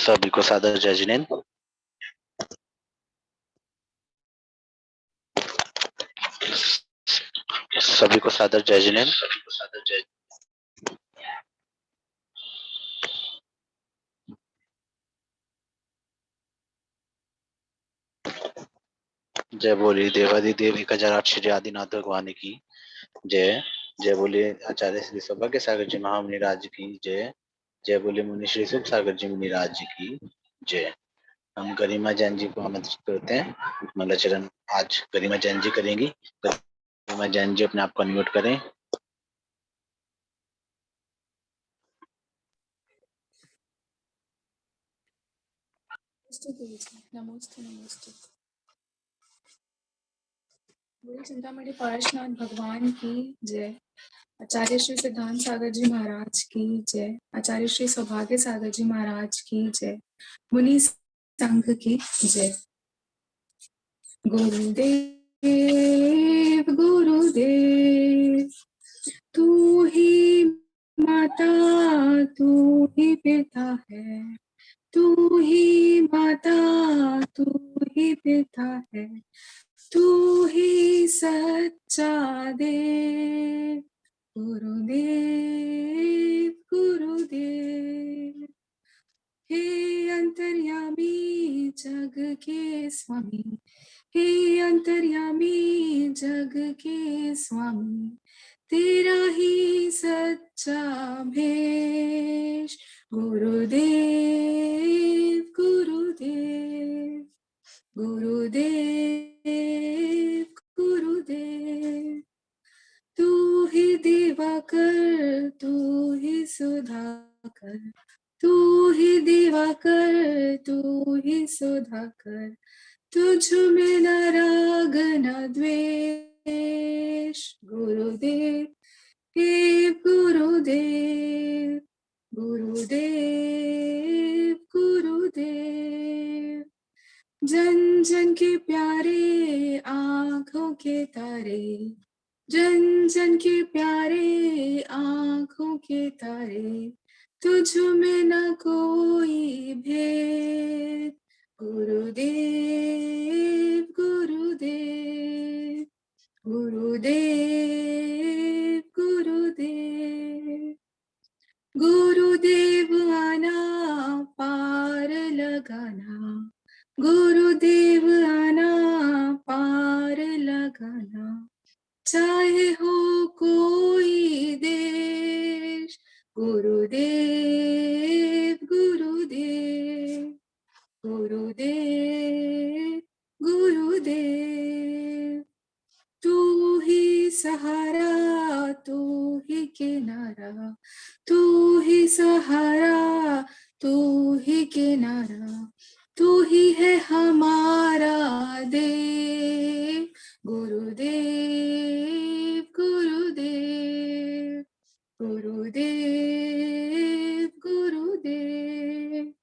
सभी को सादर जय जिनेन्द्र। सभी को सादर जय जिनेन्द्र। जय बोली देवादिदेव 1008 श्री आदिनाथ भगवान की जय। जय बोले आचार्य श्री सौभाग्य सागर जी महामुनि राज की जय। जय बोले मुनि श्री सुख सागर जी मुनि राज की जय। हम गरिमा जैन जी को आमंत्रित करते हैं। मंगलाचरण आज गरिमा जैन जी करेंगी। गरिमा जैन जी अपने आप को अनम्यूट करें। नमस्ते नमस्ते। बोलो चिंतामणि पार्श्वनाथ भगवान की जय। आचार्य श्री सिद्धांत सागर जी महाराज की जय। आचार्य श्री सौभाग्य सागर जी महाराज की जय। मुनि संघ की जय। गुरुदेव गुरुदेव तू ही माता तू ही पिता है, तू ही माता तू ही पिता है, तू ही सच्चा देव। गुरुदेव गुरुदेव हे अंतर्यामी जग के स्वामी, हे अंतर्यामी जग के स्वामी, तेरा ही सच्चा भेष। गुरुदेव गुरुदेव गुरुदेव गुरुदेव तू ही दिवाकर तू ही सुधाकर, तू ही दिवाकर तू ही सुधाकर, तुझ में न राग न द्वेष। गुरुदेव हे गुरुदेव गुरुदेव गुरुदेव जन जन के प्यारे आँखों के तारे, जन जन के प्यारे आँखों के तारे, तुझ में न कोई भेद। गुरुदेव गुरुदेव गुरुदेव गुरुदेव गुरुदेव आना पार लगाना, गुरुदेव आना पार लगाना, चाहे हो कोई देश। गुरुदेव गुरुदेव गुरुदेव गुरुदेव तू ही सहारा तू ही किनारा, तू ही सहारा तू ही किनारा, तू ही है हमारा देव। गुरुदेव गुरुदेव गुरुदेव गुरुदेव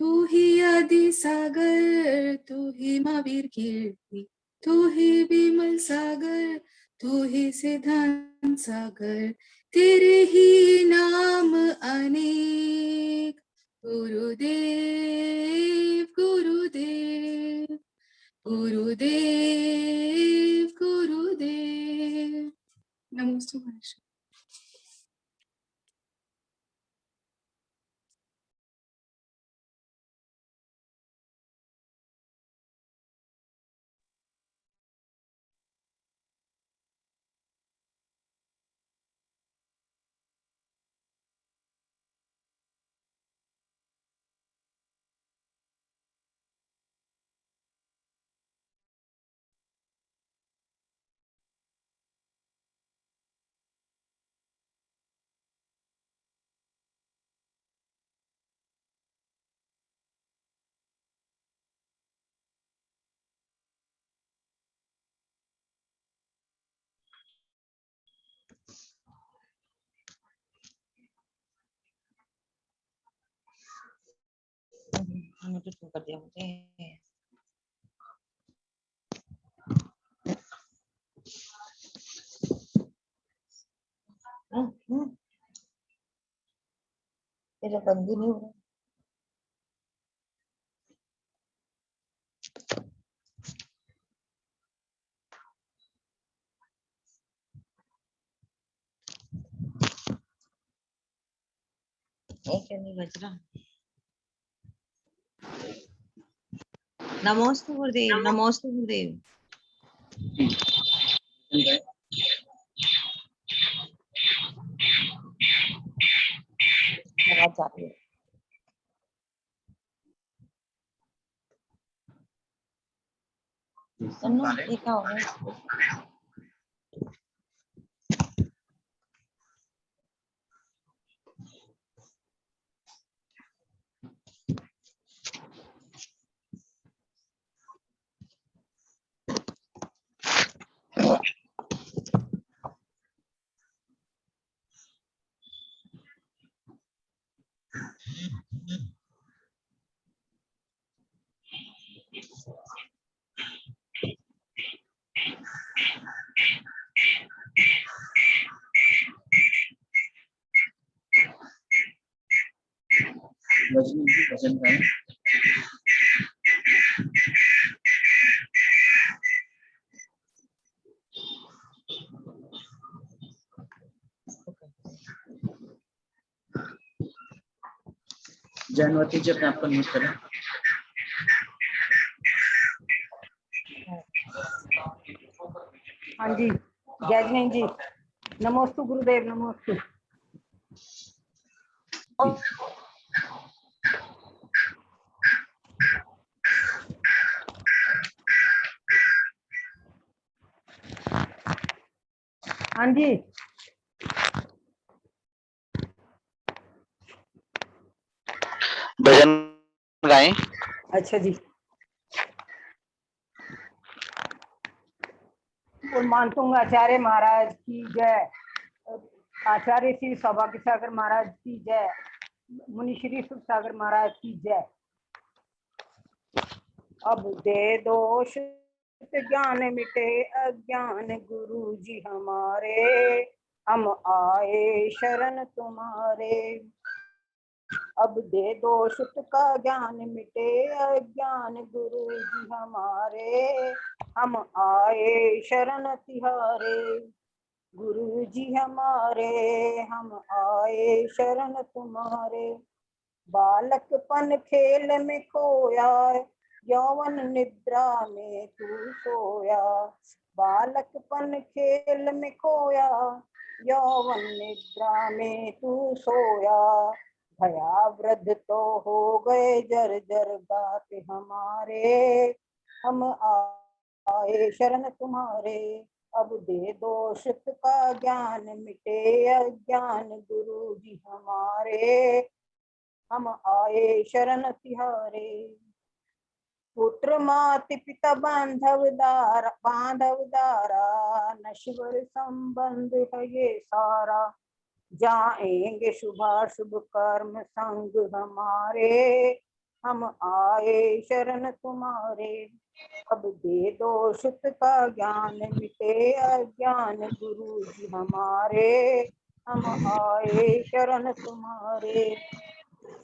तू ही आदि सागर तू ही महावीर कीर्ति, तू ही विमल सागर तू ही सिद्धांत सागर, तेरे ही नाम अनेक। गुरुदेव गुरुदेव गुरुदेव गुरुदेव नमस्ते महाराज। कर दिया मुझे। मेरा बंद ही नहीं हो रहा। ओके, नहीं बज रहा। नमोस्तु गुरुदेव, नमोस्तु गुरुदेव। आवाज आ रही है। ये क्या हो रहा है? भजन गाएं। जैनवती जी अपने आप को म्यूट करें। हाँ जी, जय जैन जी, नमोस्तु गुरुदेव, नमोस्तु। हाँ जी, भजन गाएं। अच्छा जी। मानतुंग आचार्य महाराज की जय, आचार्य श्री सौभाग्य सागर महाराज की जय, मुनि श्री सुख सागर महाराज की जय। अब दे दोष ज्ञान मिटे अज्ञान, गुरु जी हमारे, हम आए शरण तुम्हारे। अब दे दो सुत का ज्ञान मिटे अज्ञान, गुरु जी हमारे, हम आए शरण तिहारे। गुरु जी हमारे, हम आए शरण तुम्हारे। बालकपन खेल में खोया, यौवन निद्रा में तू सोया। बालकपन खेल में खोया, यौवन निद्रा में तू सोया। भया वृद्ध तो हो गए जर्जर गात हमारे, हम आए शरण तुम्हारे। अब दे दो सुत का ज्ञान मिटे अज्ञान, गुरु जी हमारे, हम आए शरण तिहारे। पुत्र मात पिता बांधव दारा, नश्वर संबंध है ये सारा। जाएंगे शुभाशुभ कर्म संग हमारे, हम आए शरण तुम्हारे। अब दे दो सुत का ज्ञान मिटे अज्ञान, गुरु जी हमारे, हम आए शरण तुम्हारे।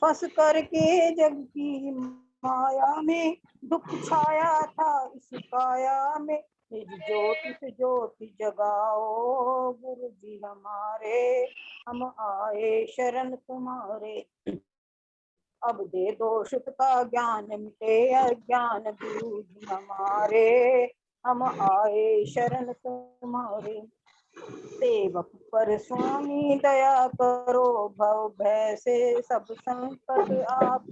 फंस करके जग की माया में, दुख छाया था इस काया में। निज ज्योति से ज्योति जगाओ, गुरु जी हमारे, हम आए शरण तुम्हारे। अब दे दो सुत का ज्ञान मिटे अज्ञान, गुरु जी हमारे, हम आए शरण तुम्हारे। सेवक पर स्वामी दया करो, भव भय से सब संकट आप।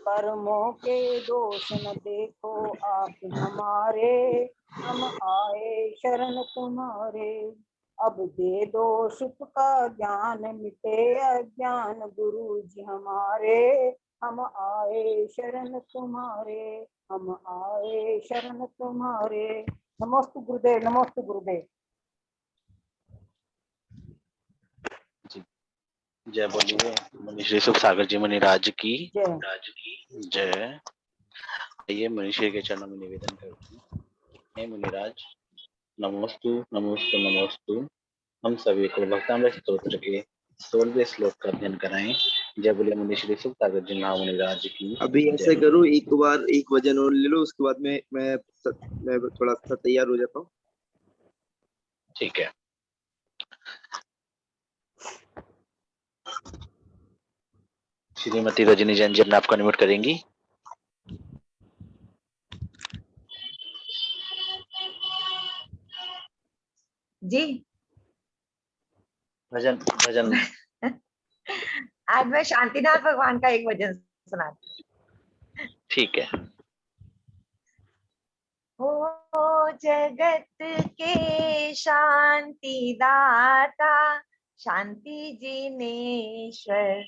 कर्मों के दोष न देखो आप हमारे, हम आए शरण तुम्हारे। अब दे दो सुख का ज्ञान मिटे अज्ञान, गुरु जी हमारे, हम आए शरण तुम्हारे, हम आए शरण तुम्हारे। नमोस्तु गुरुदेव, नमोस्तु गुरुदेव। जय बोलिए मुनि श्री सुख सागर जी मुनिराज की जय। जय। आइए मनुष्य के चरणों में निवेदन करते हैं। हे मुनिराज, नमोस्तु नमोस्तु नमोस्तु। हम सभी को भक्तामृत स्तोत्र के 16वें श्लोक का अध्ययन कराएं। जय बोले मुनि श्री सुख सागर जी महामुनिराज की। अभी ऐसे करो, एक बार एक वजन और ले लो, उसके बाद मैं थोड़ा सा तैयार हो जाता हूँ। ठीक है। श्रीमती रजनी जैन जी अपने आप को अनम्यूट करेंगी। जी भजन भजन आज मैं शांतिनाथ भगवान का एक भजन सुनाती ठीक है। हूँ। ओ जगत के शांति दाता शांति जिनेश्वर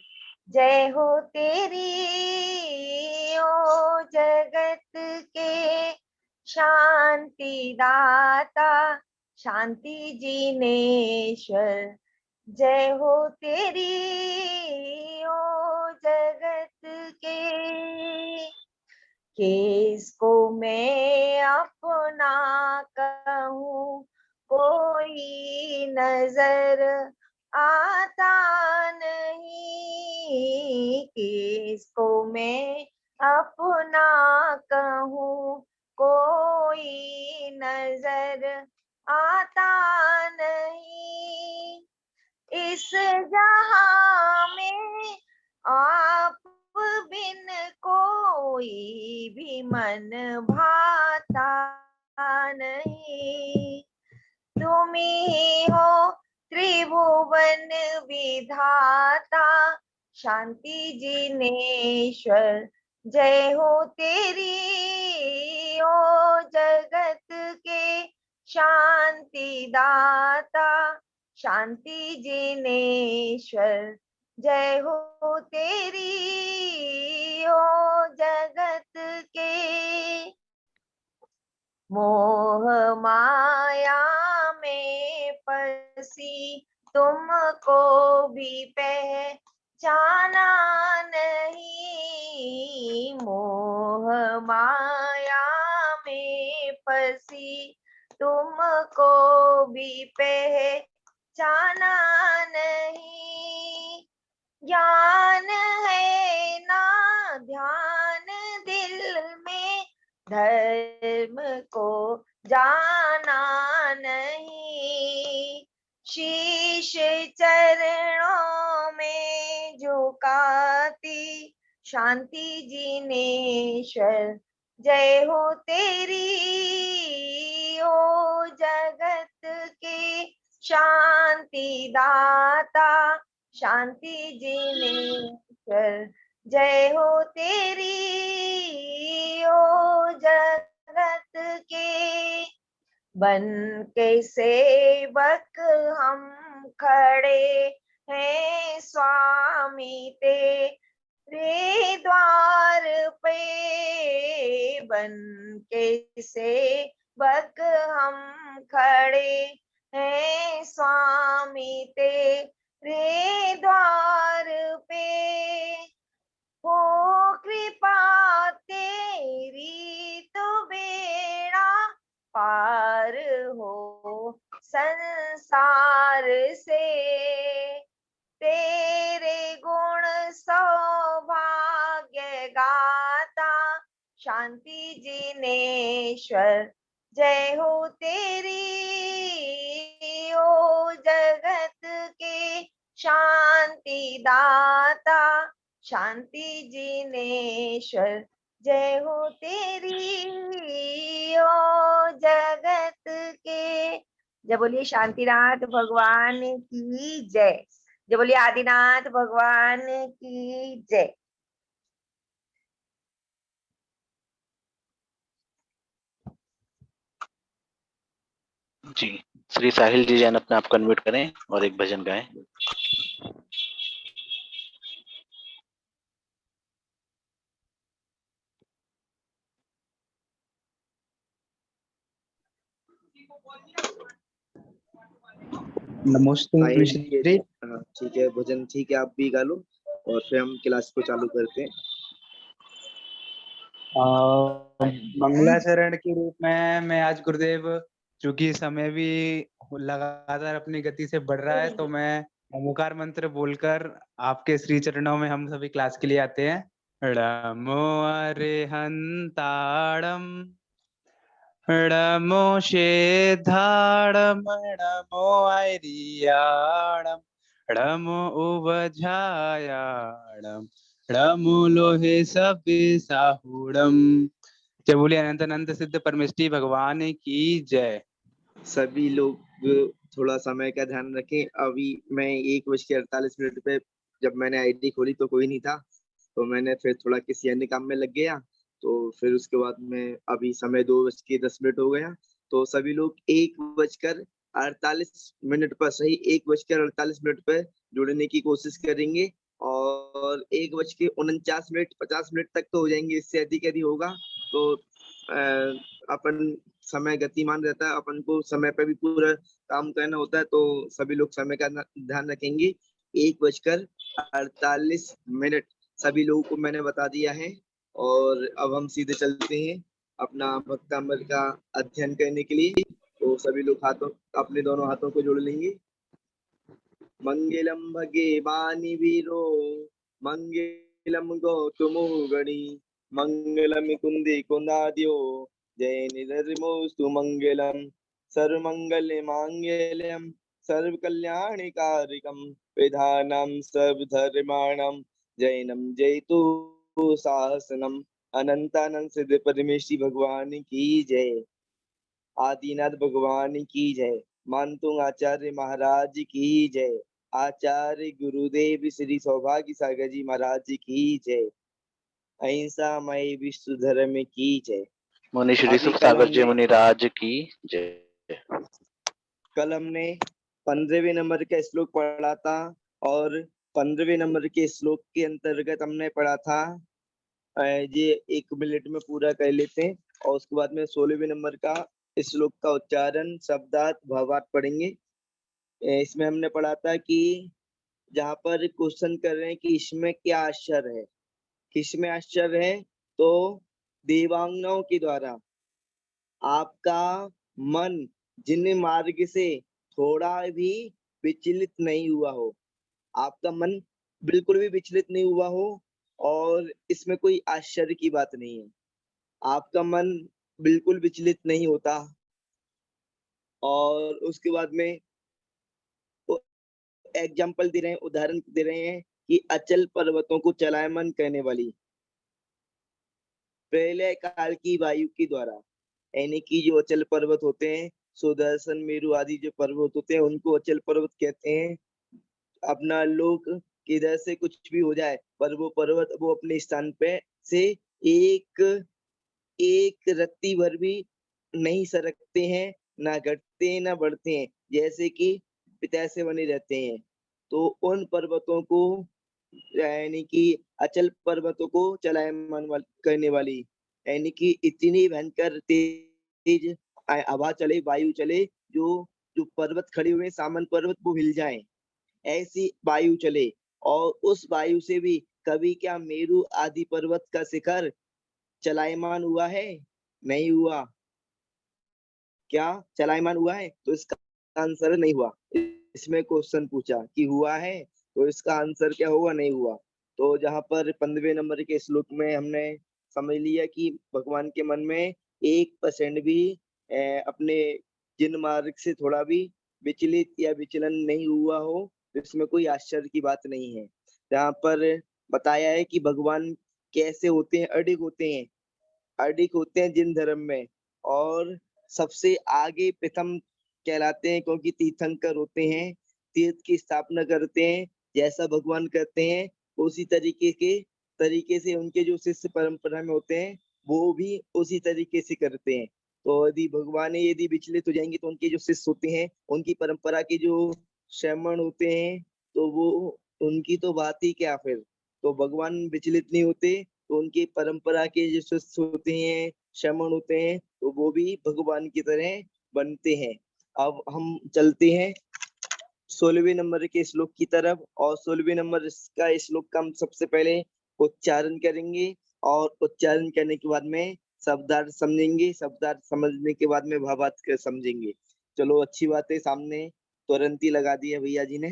जय हो तेरी। ओ जगत के शांति दाता शांति जिनेश्वर जय हो तेरी। ओ जगत के किसको मैं अपना कहूँ कोई नजर आता नहीं। किसको मैं अपना कहूँ कोई नजर आता नहीं। इस जहां में आप बिन कोई भी मन भाता नहीं। तुम ही हो त्रिभुवन विधाता शांति जिनेश्वर जय हो तेरी। ओ जगत के शांति दाता शांति जिनेश्वर जय हो तेरी। ओ जगत के मोह माया में फंसी तुमको भी पहचाना नहीं। मोह माया में फंसी तुमको भी पहचाना नहीं। ज्ञान है ना ध्यान दिल में धर्म को जाना नहीं। शीश चरणों में झुकाती शांति जिनेश्वर जय हो तेरी। ओ जगत के शांति दाता शांति जिनेश्वर जय हो तेरी। ओ जगत के बन के सेवक हम खड़े हैं स्वामी तेरे द्वार पे। बन के सेवक हम खड़े हैं स्वामी तेरे द्वार पे। हो कृपा तेरी तो बेड़ा पार हो संसार से। तेरे गुण सौभाग्य गाता शांति जिनेश्वर जय हो तेरी। ओ जगत के शांति दाता शांति जिनेश्वर जय हो तेरी। ओ जगत के जय बोलिए शांतिनाथ भगवान की जय। जय बोलिए आदिनाथ भगवान की जय। जी श्री साहिल जी जैन अपने आप को अनम्यूट करें और एक भजन गाएं। नमस्ते साहिल मिश्र जी जी। हाँ ठीक है, भजन ठीक है, आप भी गा लो और फिर हम क्लास को चालू करते हैं। मंगलाचरण के रूप में मैं आज गुरुदेव, चूंकि समय भी लगातार अपनी गति से बढ़ रहा है, तो मैं ओमकार मंत्र बोलकर आपके श्री चरणों में हम सभी क्लास के लिए आते हैं। नमो अरिहंताणम नमो शेधाणम नमो ऐरियाणम नमो उवझायाणम रमोलोहे सपे साहूड़म। जय बोलिए अनंत अनंत सिद्ध परमेष्टि भगवान की जय। सभी लोग थोड़ा समय का ध्यान रखें। अभी मैं 1:48 पे जब मैंने आईडी खोली तो कोई नहीं था, तो मैंने फिर थोड़ा किसी अन्य काम में लग गया, तो फिर उसके बाद में अभी समय 2:10 हो गया। तो सभी लोग 1:48 पर सही 1:48 पे जुड़ने की कोशिश करेंगे और 1:49 50 मिनट तक तो हो जाएंगे। इससे अधिक यदि होगा तो अपन समय गतिमान रहता है, अपन को समय पे भी पूरा काम करना होता है, तो सभी लोग समय का ध्यान रखेंगे। 1:48 सभी लोगों को मैंने बता दिया है और अब हम सीधे चलते हैं अपना भक्तामृत का अध्ययन करने के लिए। तो सभी लोग अपने दोनों हाथों को जोड़ लेंगे। मंगलम भगे वाणी वीरो मंगलम गौतमो गणी मंगलम कुंदे कुंदाद्यो जय निर्मोस्तु मंगलम सर्वमंगल मांगल्यम सर्वकल्याणकारिकम विधानम सर्वधर्माणम जैनम जयतु साहसनम। अनंतानंद सिद्ध परमेश्वरी भगवान की जय। आदिनाथ भगवान की जय। मानतुंग आचार्य महाराज की जय। आचार्य गुरुदेव श्री सौभाग्य सागर जी महाराज की जय। अहिंसा मय विश्व धर्म की जय। मुनि श्री अभी सुख कल सागर जी हमने मुनिराज की जय। कल हमने 15वें नंबर का श्लोक पढ़ा था और 15वें नंबर के श्लोक के अंतर्गत हमने पढ़ा था, ये 1 मिनट में पूरा कर लेते हैं और उसके बाद में 16वें नंबर का श्लोक का उच्चारण शब्दार्थ भावार्थ पढ़ेंगे। इसमें हमने पढ़ा था कि जहाँ पर क्वेश्चन कर रहे हैं कि इसमें क्या आश्चर्य है, किसमें आश्चर्य है, तो देवांगनाओं के द्वारा आपका मन जिन मार्ग से थोड़ा भी विचलित नहीं हुआ हो, आपका मन बिल्कुल भी विचलित नहीं हुआ हो और इसमें कोई आश्चर्य की बात नहीं है। आपका मन बिल्कुल विचलित नहीं होता। और उसके बाद में एग्जाम्पल दे रहे हैं, उदाहरण दे रहे हैं कि अचल पर्वतों को चलायमान करने वाली प्रलय काल की वायु के द्वारा, यानी कि जो अचल पर्वत होते हैं, सुदर्शन मेरु आदि जो पर्वत होते हैं उनको अचल पर्वत कहते हैं। अपना लोग किधर से कुछ भी हो जाए पर वो पर्वत वो अपने स्थान पे से एक रत्ती भर भी नहीं सरकते हैं, ना घटते हैं ना बढ़ते हैं, जैसे कि पिता से बने रहते हैं। तो उन पर्वतों को यानी कि अचल पर्वतों को चलायमान करने वाली, यानी कि इतनी भयंकर तेज हवा चले, वायु चले, जो जो पर्वत खड़े हुए सामान्य पर्वत वो हिल जाएं, ऐसी वायु चले। और उस वायु से भी कभी क्या मेरु आदि पर्वत का शिखर चलायमान हुआ है? नहीं हुआ। क्या चलायमान हुआ है? तो इसका आंसर नहीं हुआ। इसमें क्वेश्चन पूछा कि हुआ है, तो इसका आंसर क्या होगा? नहीं हुआ। तो जहां पर 15वें नंबर के श्लोक में हमने समझ लिया कि भगवान के मन में 1% भी अपने जिन मार्ग से थोड़ा भी विचलित या विचलन नहीं हुआ हो, इसमें कोई आश्चर्य की बात नहीं है। जहाँ पर बताया है कि भगवान कैसे होते हैं, अडिग होते हैं जिन धर्म में, और सबसे आगे प्रथम कहलाते हैं क्योंकि तीर्थंकर होते हैं, तीर्थ की स्थापना करते हैं, जैसा भगवान करते हैं उसी तरीके से उनके जो शिष्य परंपरा में होते हैं वो भी उसी तरीके से करते हैं। तो यदि विचलित हो जाएंगे तो उनके जो शिष्य होते हैं, उनकी परंपरा के जो श्रमण होते हैं, तो वो उनकी तो बात ही क्या फिर। तो भगवान विचलित नहीं होते, तो उनकी परंपरा के जो शिष्य होते हैं, श्रमण होते हैं, तो वो भी भगवान की तरह बनते हैं। अब हम चलते हैं 16वें नंबर के श्लोक की तरफ, और 16वें नंबर का श्लोक का हम सबसे पहले उच्चारण करेंगे और उच्चारण करने के बाद में शब्दार्थ समझेंगे, शब्दार्थ समझने के बाद में भावार्थ समझेंगे। चलो अच्छी बात है, सामने तुरंत ही लगा दिया भैया जी ने।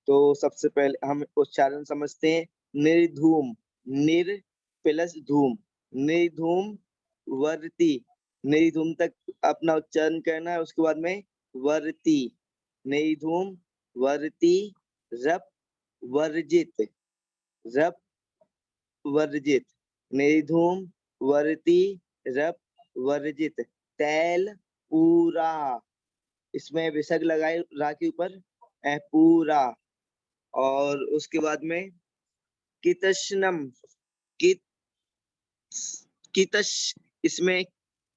तो सबसे पहले हम उच्चारण समझते हैं। निर्धूम, निर प्लस धूम, निर्धूम वर्ती, निर्धूम तक अपना उच्चारण करना है। उसके बाद में वर्ती, निर्धूम वर्ती, रप वर्जित, रप वर्जित, निर्धूम वर्ति रप वर्जित, तैल पूरा, इसमें विसर्ग लगाए रा के ऊपर पूरा। और उसके बाद में कितशनम, कित कितश, इसमें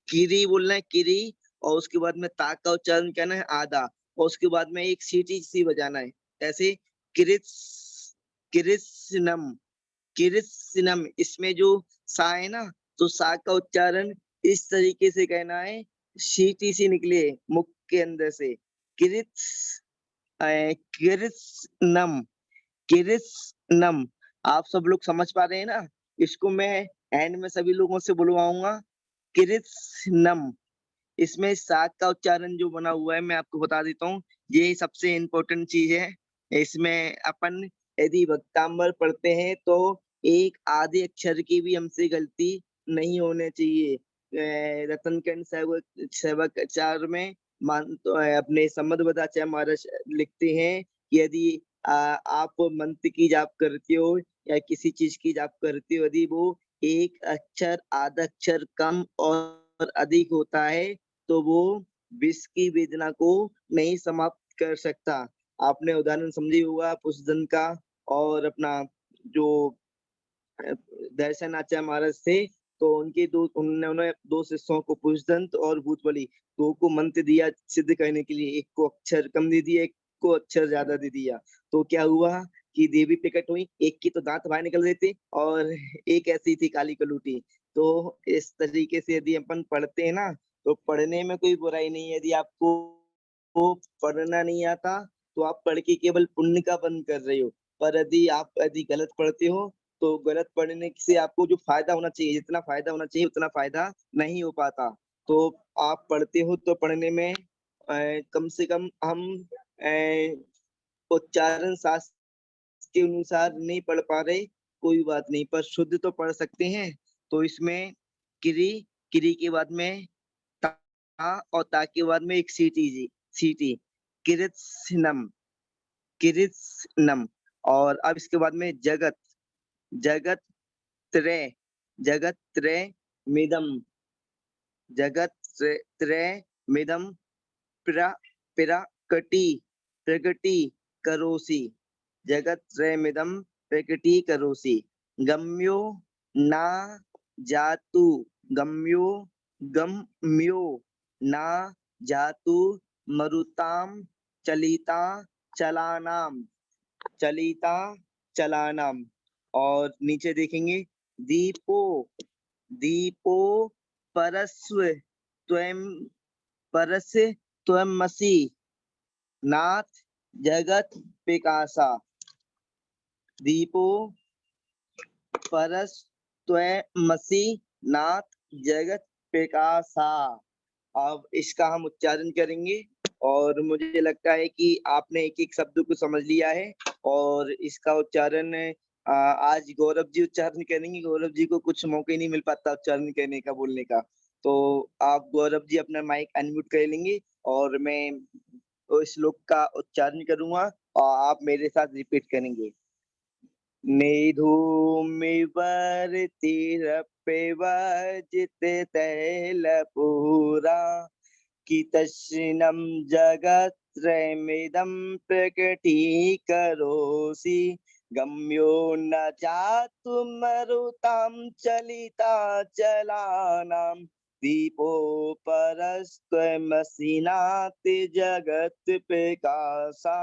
किरी बोलना है, किरी, और उसके बाद में ता का उच्चारण करना है आधा, और उसके बाद में एक सीटी सी बजाना है ऐसे, किरिस किरिसनम, किरिसनम, इसमें जो सा है ना, तो सा का उच्चारण इस तरीके से कहना है, सीटी सी निकले मुख के अंदर से, किरिस किरिसनम, किरिसनम। आप सब लोग समझ पा रहे हैं ना? इसको मैं एंड में सभी लोगों से बुलवाऊंगा, किरिसनम। इसमें साग का उच्चारण जो बना हुआ है मैं आपको बता देता हूँ, ये सबसे इम्पोर्टेंट चीज है। इसमें अपन यदि वक्तांबर पढ़ते हैं तो एक आधे अक्षर की भी हमसे गलती नहीं होने चाहिए। रतनकंड सेवक आचार्य में मान तो अपने सम्मतबद्धाचार्य महाराज लिखते हैं कि यदि आप मंत्र की जाप करते हो या किसी चीज की जाप करते हो, यदि वो एक अक्षर आधा अक्षर कम और अधिक होता है तो वो विष की वेदना को नहीं समाप्त कर सकता। आपने उदाहरण समझी होगा पुष्पदंत का, और अपना जो दर्शन आचार्य महाराज थे, तो उन्होंने दो शिष्यों को पुष्पदंत और भूतबली दो को मंत्र दिया सिद्ध करने के लिए, एक को अक्षर कम दे दिया, एक को अक्षर ज्यादा दे दिया। तो क्या हुआ कि देवी प्रकट हुई, एक की तो दांत बाहर निकल रहे थे और एक ऐसी थी काली कलूटी। तो इस तरीके से यदि अपन पढ़ते हैं ना, तो पढ़ने में कोई बुराई नहीं है। यदि आपको पढ़ना नहीं आता तो आप पढ़ के केवल पुण्य का बंद कर रहे हो, पर यदि गलत पढ़ते हो तो गलत पढ़ने से आपको जो फायदा होना चाहिए, जितना फायदा होना चाहिए उतना फायदा नहीं हो पाता। तो आप पढ़ते हो तो पढ़ने में कम से कम हम उच्चारण शास्त्र के अनुसार नहीं पढ़ पा रहे, कोई बात नहीं, पर शुद्ध तो पढ़ सकते हैं। तो इसमें किरी, किरी के बाद में ता, और ता के बाद में एक सीटी, किरित्नम, किरित्नम। और अब इसके बाद में जगत, जगत त्रय, जगत त्रय मिदम, जगत त्रय मिदम प्रकटी, प्रकटी करोसि, जगत त्रय मिदम प्रकटी करोसि। गम्यो ना जातु, गम्यो गम्यो ना जातु मरुताम चलिता चलानाम, चलिता चलानाम। और नीचे देखेंगे दीपो, दीपो परस्व त्वं, परस्य त्वमसि नाथ जगत पिकासा, दीपो परस त्वमसि नाथ जगत पिकासा। अब इसका हम उच्चारण करेंगे, और मुझे लगता है कि आपने एक एक शब्द को समझ लिया है। और इसका उच्चारण आज गौरव जी उच्चारण करेंगे। गौरव जी को कुछ मौका ही नहीं मिल पाता उच्चारण करने का, बोलने का। तो आप गौरव जी अपना माइक अनम्यूट कर लेंगे और मैं इस श्लोक का उच्चारण करूंगा और आप मेरे साथ रिपीट करेंगे। निधूमिवर्तिरप्यवर्जित तैलपूरा, कितश्रिनं जगत्त्रयमिदं प्रकटीकरोषि। गम्यो न जातुमरुतां चलिताचलानां, दीपो परस्त्वमसि नाथ जगत्प्रकाशा।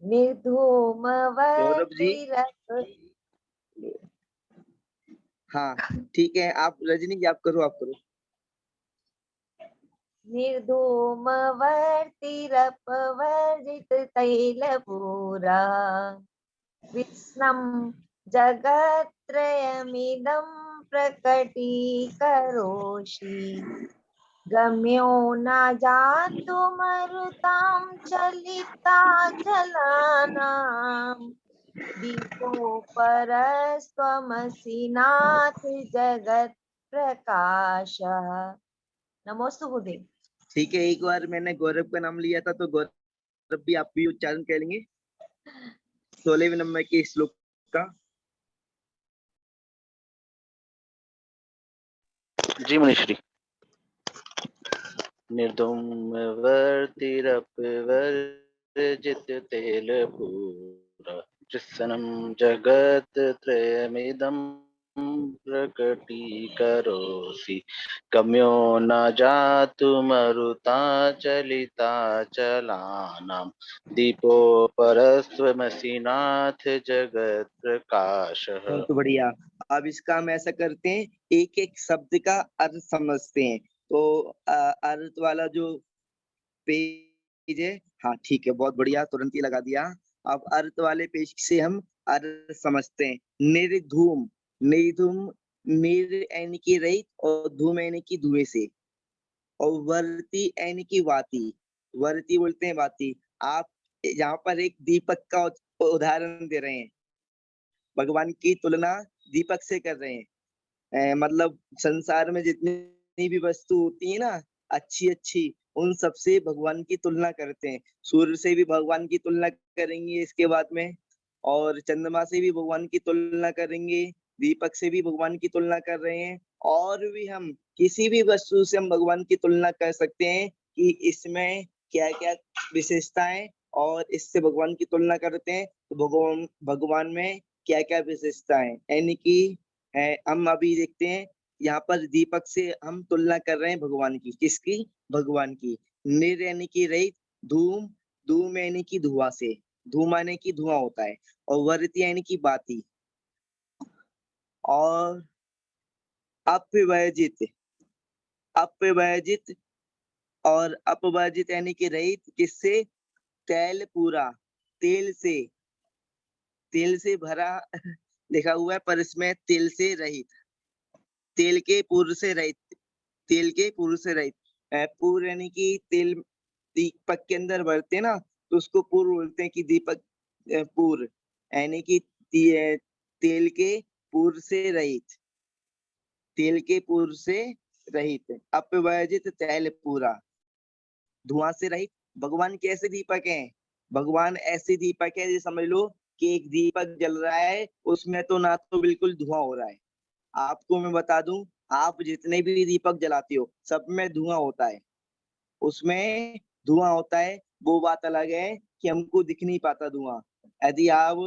गौरव जी, हाँ ठीक है, आप रजनी जी आप करो, आप करो। निर्धूमवर्तिरपवर्जित तैलपूरा, कृत्स्नं जगत्त्रयमिदं प्रकटीकरोषि। गम्यो न जातु मरुतां चलिताचलानां, दीपो परस्त्वमसि नाथ जगत् प्रकाशः। नमोस्तु गुरुदेव। ठीक है, एक बार मैंने गौरव का नाम लिया था, तो गौरव भी आप भी उच्चारण कर लेंगे 16वें नंबर के श्लोक का। जी मुनिश्री। निर्धूमवर्तिरपवर्जित तैलपूरा कृत्स्नं जगत् त्रयमिदं प्रकटीकरोषि गम्यो न जातुमरुता चलिताचलानां दीपोपरस्त्वमसि नाथ जगत्प्रकाशः। बहुत बढ़िया। अब इसका हम ऐसा करते हैं, एक एक शब्द का अर्थ समझते हैं। तो अर्थ वाला जो पेज है, हाँ ठीक है, बहुत बढ़िया, तुरंत ही लगा दिया। अब अर्थ वाले पेज से हम अर्थ समझते हैं। निर्धूम, निर्धूम, निर यानी कि रहित और धूम यानी कि धुएं से, और वर्ती यानी कि वाती, वर्ती बोलते हैं वाती। आप यहाँ पर एक दीपक का उदाहरण दे रहे हैं, भगवान की तुलना दीपक से कर रहे हैं। मतलब संसार में जितनी भी वस्तु होती है ना अच्छी अच्छी, उन सब से भगवान की तुलना करते हैं। सूर्य से भी भगवान की तुलना करेंगे इसके बाद में, और चंद्रमा से भी भगवान की तुलना करेंगे, दीपक से भी भगवान की तुलना कर रहे हैं। और भी हम किसी भी वस्तु से हम भगवान की तुलना कर सकते हैं कि इसमें क्या क्या विशेषताएं, और इससे भगवान की तुलना करते हैं तो भगवान में क्या क्या विशेषताएं, यानी कि हम अभी देखते हैं यहाँ पर दीपक से हम तुलना कर रहे हैं भगवान की। किसकी? भगवान की। निर यानी कि रहित, धूम, धूम यानी कि धुआं से, धूम यानी कि धुआं होता है, और वर्ती यानी कि बाती, और अपवर्जित, अपवर्जित, और अपवर्जित यानी कि रहित, किससे? तेल पूरा, तेल से, तेल से भरा लिखा हुआ है पर इसमें तेल से रहित, तेल के पूर्व से रहित, तेल के पूर्व से रहित। पूर्व यानी कि तेल दीपक के अंदर भरते हैं ना, तो उसको पूर्व बोलते हैं कि दीपक पूर्व, यानी कि तेल के पूर्व से रहित, तेल के पूर्व से रहित। अपवर्जित तैल पूरा, धुआं से रहित। भगवान कैसे दीपक हैं? भगवान ऐसे दीपक है, जैसे समझ लो कि एक दीपक जल रहा है, उसमें तो ना तो बिल्कुल धुआं हो रहा है। आपको मैं बता दूं, आप जितने भी दीपक जलाते हो सब में धुआं होता है, उसमें धुआं होता है। वो बात अलग है कि हमको दिख नहीं पाता धुआं। यदि आप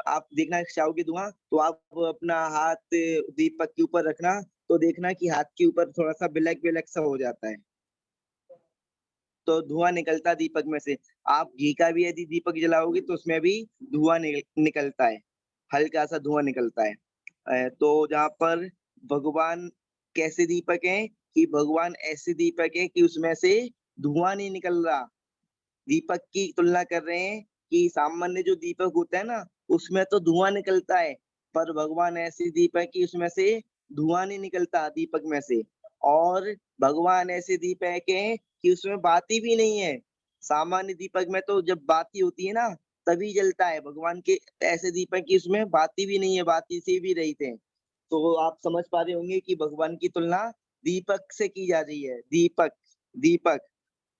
आप देखना चाहोगे धुआं, तो आप अपना हाथ दीपक के ऊपर रखना, तो देखना कि हाथ के ऊपर थोड़ा सा ब्लैक ब्लैक सा हो जाता है, तो धुआं निकलता है दीपक में से। आप घी का भी यदि दीपक जलाओगे तो उसमें भी धुआं निकलता है, हल्का सा धुआं निकलता है। तो जहाँ पर भगवान कैसे दीपक हैं, कि भगवान ऐसे दीपक है कि उसमें से धुआं नहीं निकल रहा। दीपक की तुलना कर रहे हैं कि सामान्य जो दीपक होता है ना, उसमें तो धुआं निकलता है, पर भगवान ऐसे दीपक कि उसमें से धुआं नहीं निकलता दीपक में से। और भगवान ऐसे दीपक हैं कि उसमें बाती भी नहीं है। सामान्य दीपक में तो जब बाती होती है ना तभी जलता है, भगवान के ऐसे दीपक की उसमें बाती भी नहीं है, बाती से भी रहित है। तो आप समझ पा रहे होंगे कि भगवान की तुलना दीपक से की जा रही है। दीपक, दीपक,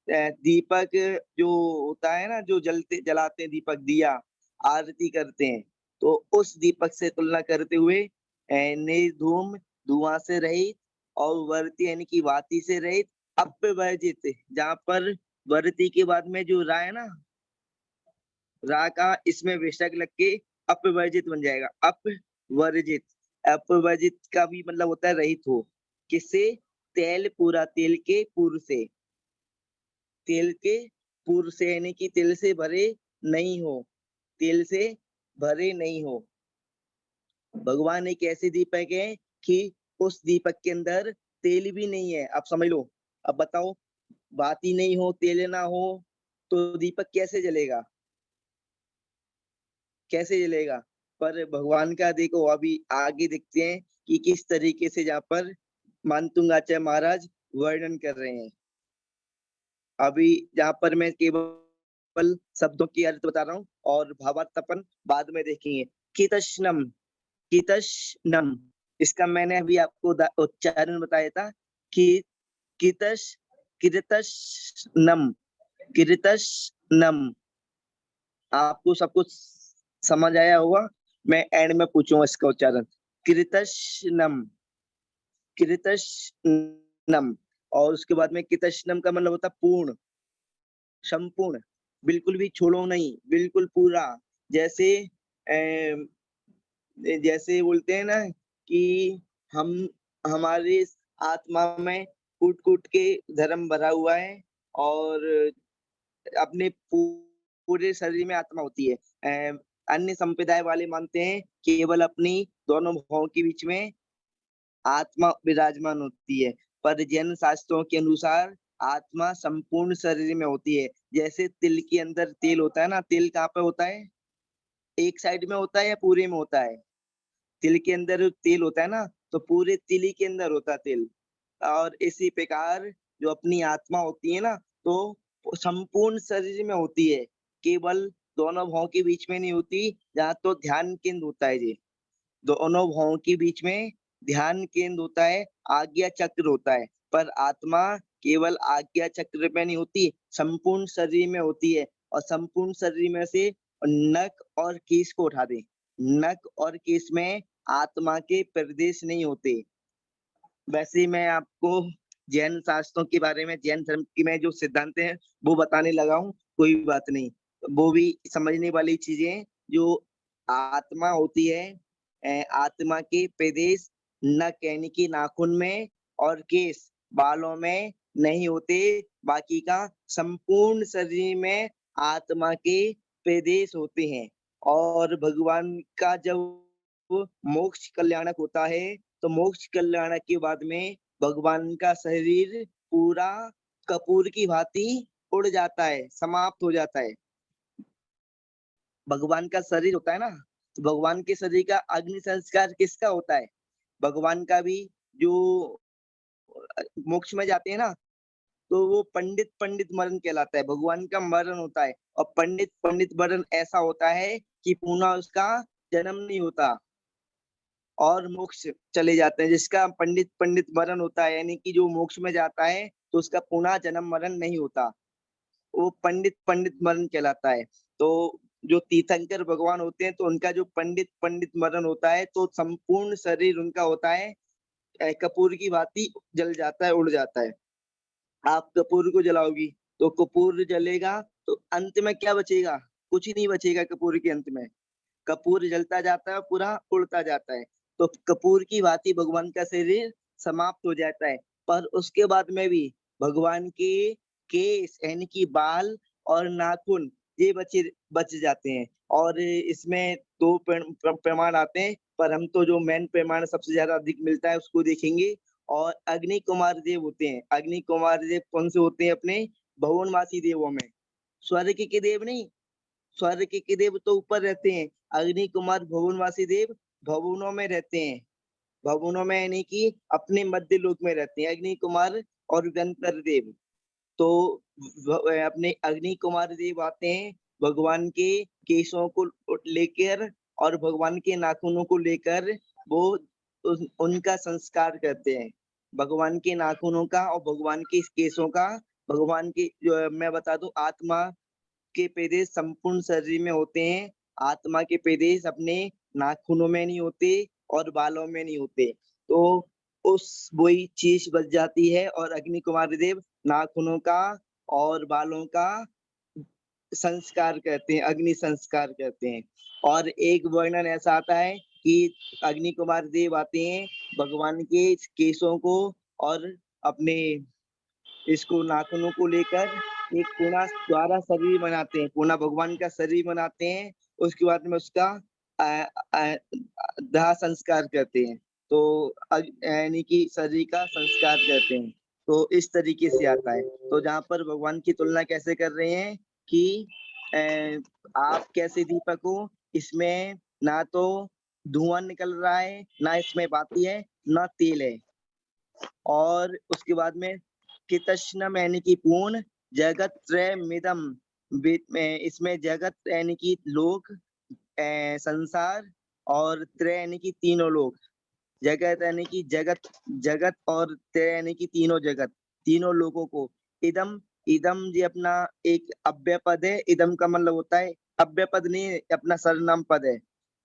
दीपक जो होता है ना, जो जलाते हैं दीपक, दिया आरती करते हैं, तो उस दीपक से तुलना करते हुए निर्धूम, धुआं से रहित, और वर्ती यानी कि वाती से रहित, अपवर्जित, जहाँ पर वर्ती के बाद में जो रा है ना, रा का इसमें विसर्ग लग के अपवर्जित बन जाएगा। अपवर्जित, अपवर्जित का भी मतलब होता है रहित हो। किससे? तेल पूरा, तेल के पूर्व से, तेल के पूर्व से यानी कि तेल से भरे नहीं हो, तेल से भरे नहीं हो। भगवान एक ऐसे दीपक है कि उस दीपक के अंदर तेल भी नहीं है। आप समझ लो, अब बताओ, बाती नहीं हो, तेल ना हो, तो दीपक कैसे जलेगा? कैसे जलेगा? पर भगवान का देखो, अभी आगे देखते हैं कि किस तरीके से जहाँ पर मानतुंगाचार्य महाराज वर्णन कर रहे हैं। अभी जहाँ पर मैं केवल शब्दों की अर्थ बता रहा हूँ और भावार्थ अपन बाद में देखेंगे। कितश्नम, कितश्नम, इसका मैंने अभी आपको उच्चारण बताया था कि कृतस्नम कृतस्नम। आपको सब कुछ समझ आया होगा, मैं एंड में पूछूंगा इसका उच्चारण। कृतस्नम कृतस्नम। और उसके बाद में कृतस्नम का मतलब होता है पूर्ण, संपूर्ण, बिल्कुल भी छोड़ो नहीं, बिल्कुल पूरा। जैसे जैसे बोलते हैं ना कि हम हमारे आत्मा में कूट कूट के धर्म भरा हुआ है और अपने पूरे शरीर में आत्मा होती है। अन्य संप्रदाय वाले मानते हैं केवल अपनी दोनों भुजाओं के बीच में आत्मा विराजमान होती है, पर जैन शास्त्रों के अनुसार आत्मा संपूर्ण शरीर में होती है। जैसे तिल के अंदर तेल होता है ना, तेल कहाँ पे होता है? एक साइड में होता है या पूरे में होता है? तिल के अंदर तेल होता है ना, तो पूरे तिल ही के अंदर होता है तेल। और इसी प्रकार जो अपनी आत्मा होती है ना, तो संपूर्ण शरीर में होती है, केवल दोनों भुजाओं के बीच में नहीं होती, जहाँ तो ध्यान केंद्र होता है। जी, दोनों भुजाओं के बीच में ध्यान केंद्र होता है, आज्ञा चक्र होता है, पर आत्मा केवल आज्ञा चक्र में नहीं होती, संपूर्ण शरीर में होती है। और संपूर्ण शरीर में से नख और केश को उठा दे, नख और केश में आत्मा के प्रदेश नहीं होते। वैसे ही मैं आपको जैन शास्त्रों के बारे में, जैन धर्म की में जो सिद्धांत हैं वो बताने लगा हूँ, कोई बात नहीं, वो भी समझने वाली चीजें। जो आत्मा होती है, आत्मा के प्रदेश नख यानी कि नाखून में और केश बालों में नहीं होते, बाकी का संपूर्ण शरीर में आत्मा के प्रदेश होते हैं। और भगवान का जब मोक्ष कल्याणक होता है, तो मोक्ष कल्याण के बाद में भगवान का शरीर पूरा कपूर की भांति उड़ जाता है, समाप्त हो जाता है। भगवान का शरीर होता है ना, तो भगवान के शरीर का अग्नि संस्कार किसका होता है? भगवान का भी जो मोक्ष में जाते हैं ना, तो वो पंडित पंडित मरण कहलाता है, भगवान का मरण होता है। और पंडित पंडित मरण ऐसा होता है कि पुनः उसका जन्म नहीं होता और मोक्ष चले जाते हैं। जिसका पंडित पंडित मरण होता है, यानी कि जो मोक्ष में जाता है, तो उसका पुनः जन्म मरण नहीं होता, वो पंडित पंडित मरण कहलाता है। तो जो तीर्थंकर भगवान होते हैं, तो उनका जो पंडित पंडित मरण होता है, तो संपूर्ण शरीर उनका होता है कपूर की भांति जल जाता है, उड़ जाता है। आप कपूर को जलाओगी तो कपूर जलेगा, तो अंत में क्या बचेगा? कुछ ही नहीं बचेगा कपूर के अंत में। कपूर जलता जाता है, पूरा उड़ता जाता है। तो कपूर की भांति भगवान का शरीर समाप्त हो जाता है, पर उसके बाद में भी भगवान के केश यानी कि बाल और नाखून ये बच जाते हैं। और इसमें दो प्रमाण आते हैं, पर हम तो जो मेन प्रमाण सबसे ज्यादा अधिक मिलता है उसको देखेंगे। और अग्नि कुमार देव होते हैं। अग्नि कुमार देव कौन से होते हैं? अपने भुवनवासी देवों में, स्वर्ग के देव नहीं, स्वर्ग के देव तो ऊपर रहते हैं, अग्नि कुमार भुवनवासी देव भवनों में रहते हैं। भवनों में यानी कि अपने मध्य लोक में रहते हैं अग्नि कुमार और गंधर्व देव। तो अपने अग्नि कुमार देव आते हैं भगवान के केशों को लेकर और भगवान के नाखूनों को लेकर, वो उनका संस्कार करते हैं। भगवान के नाखूनों का और भगवान के केशों का, भगवान की जो मैं बता दूं, आत्मा के प्रदेश संपूर्ण शरीर में होते हैं, आत्मा के प्रदेश अपने नाखूनों में नहीं होते और बालों में नहीं होते। तो उस वही चीज बच जाती है, और अग्नि कुमार देव नाखूनों का और बालों का संस्कार करते हैं, अग्नि संस्कार करते हैं। और एक वर्णन ऐसा आता है कि अग्नि कुमार देव आते हैं भगवान के केशों को और अपने इसको नाखूनों को लेकर एक पूरा द्वारा शरीर बनाते हैं, पूरा भगवान का शरीर बनाते हैं। उसके बाद में उसका दाह संस्कार करते हैं, तो यानी कि शरीर का संस्कार करते हैं। तो इस तरीके से आता है। तो जहाँ पर भगवान की तुलना कैसे कर रहे हैं कि आप कैसे दीपक हो, इसमें ना तो धुआं निकल रहा है, ना इसमें बाती है, ना तेल है। और उसके बाद में कृतस्नम यानी कि पूर्ण, जगत त्रयमिदं में इसमें जगत यानी कि लोक, संसार, और त्रय यानी कि तीनों लोक। जगत यानी कि जगत, जगत और त्रय यानी कि तीनों जगत, तीनों लोगों को। इदम इदम जी अपना एक अव्यय पद है। इदम का मतलब होता है, अव्यय पद नहीं है, अपना सर्वनाम पद है।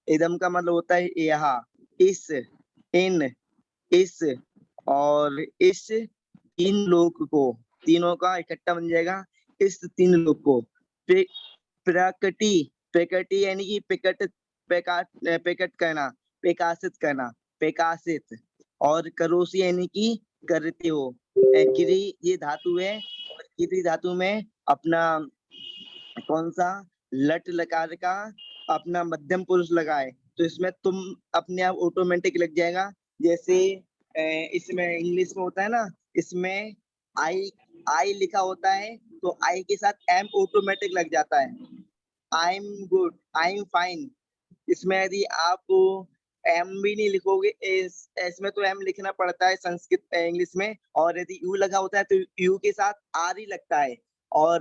इदम का मतलब होता है यहाँ, इस, इन, इस और इस तीन लोग को, तीनों का इकट्ठा बन जाएगा इस तीन लोग को। प्रकटी, प्रकटी यानी कि प्रकट करना, प्रकाशित करना, प्रकाशित। और करोसी यानी कि करते हो। किरी ये धातु है, और किरी धातु में अपना कौन सा लट लकार का अपना मध्यम पुरुष लगाए, तो इसमें तुम अपने आप ऑटोमेटिक लग जाएगा। जैसे इसमें इंग्लिश में होता है ना, इसमें आई आई लिखा होता है, तो आई के साथ एम ऑटोमेटिक लग जाता है। I am good, I am fine. इसमें यदि आप एम भी नहीं लिखोगे, इसमें तो एम लिखना पड़ता है संस्कृत इंग्लिश में, और यदि यू लगा होता है तो यू के साथ आर ही लगता है, और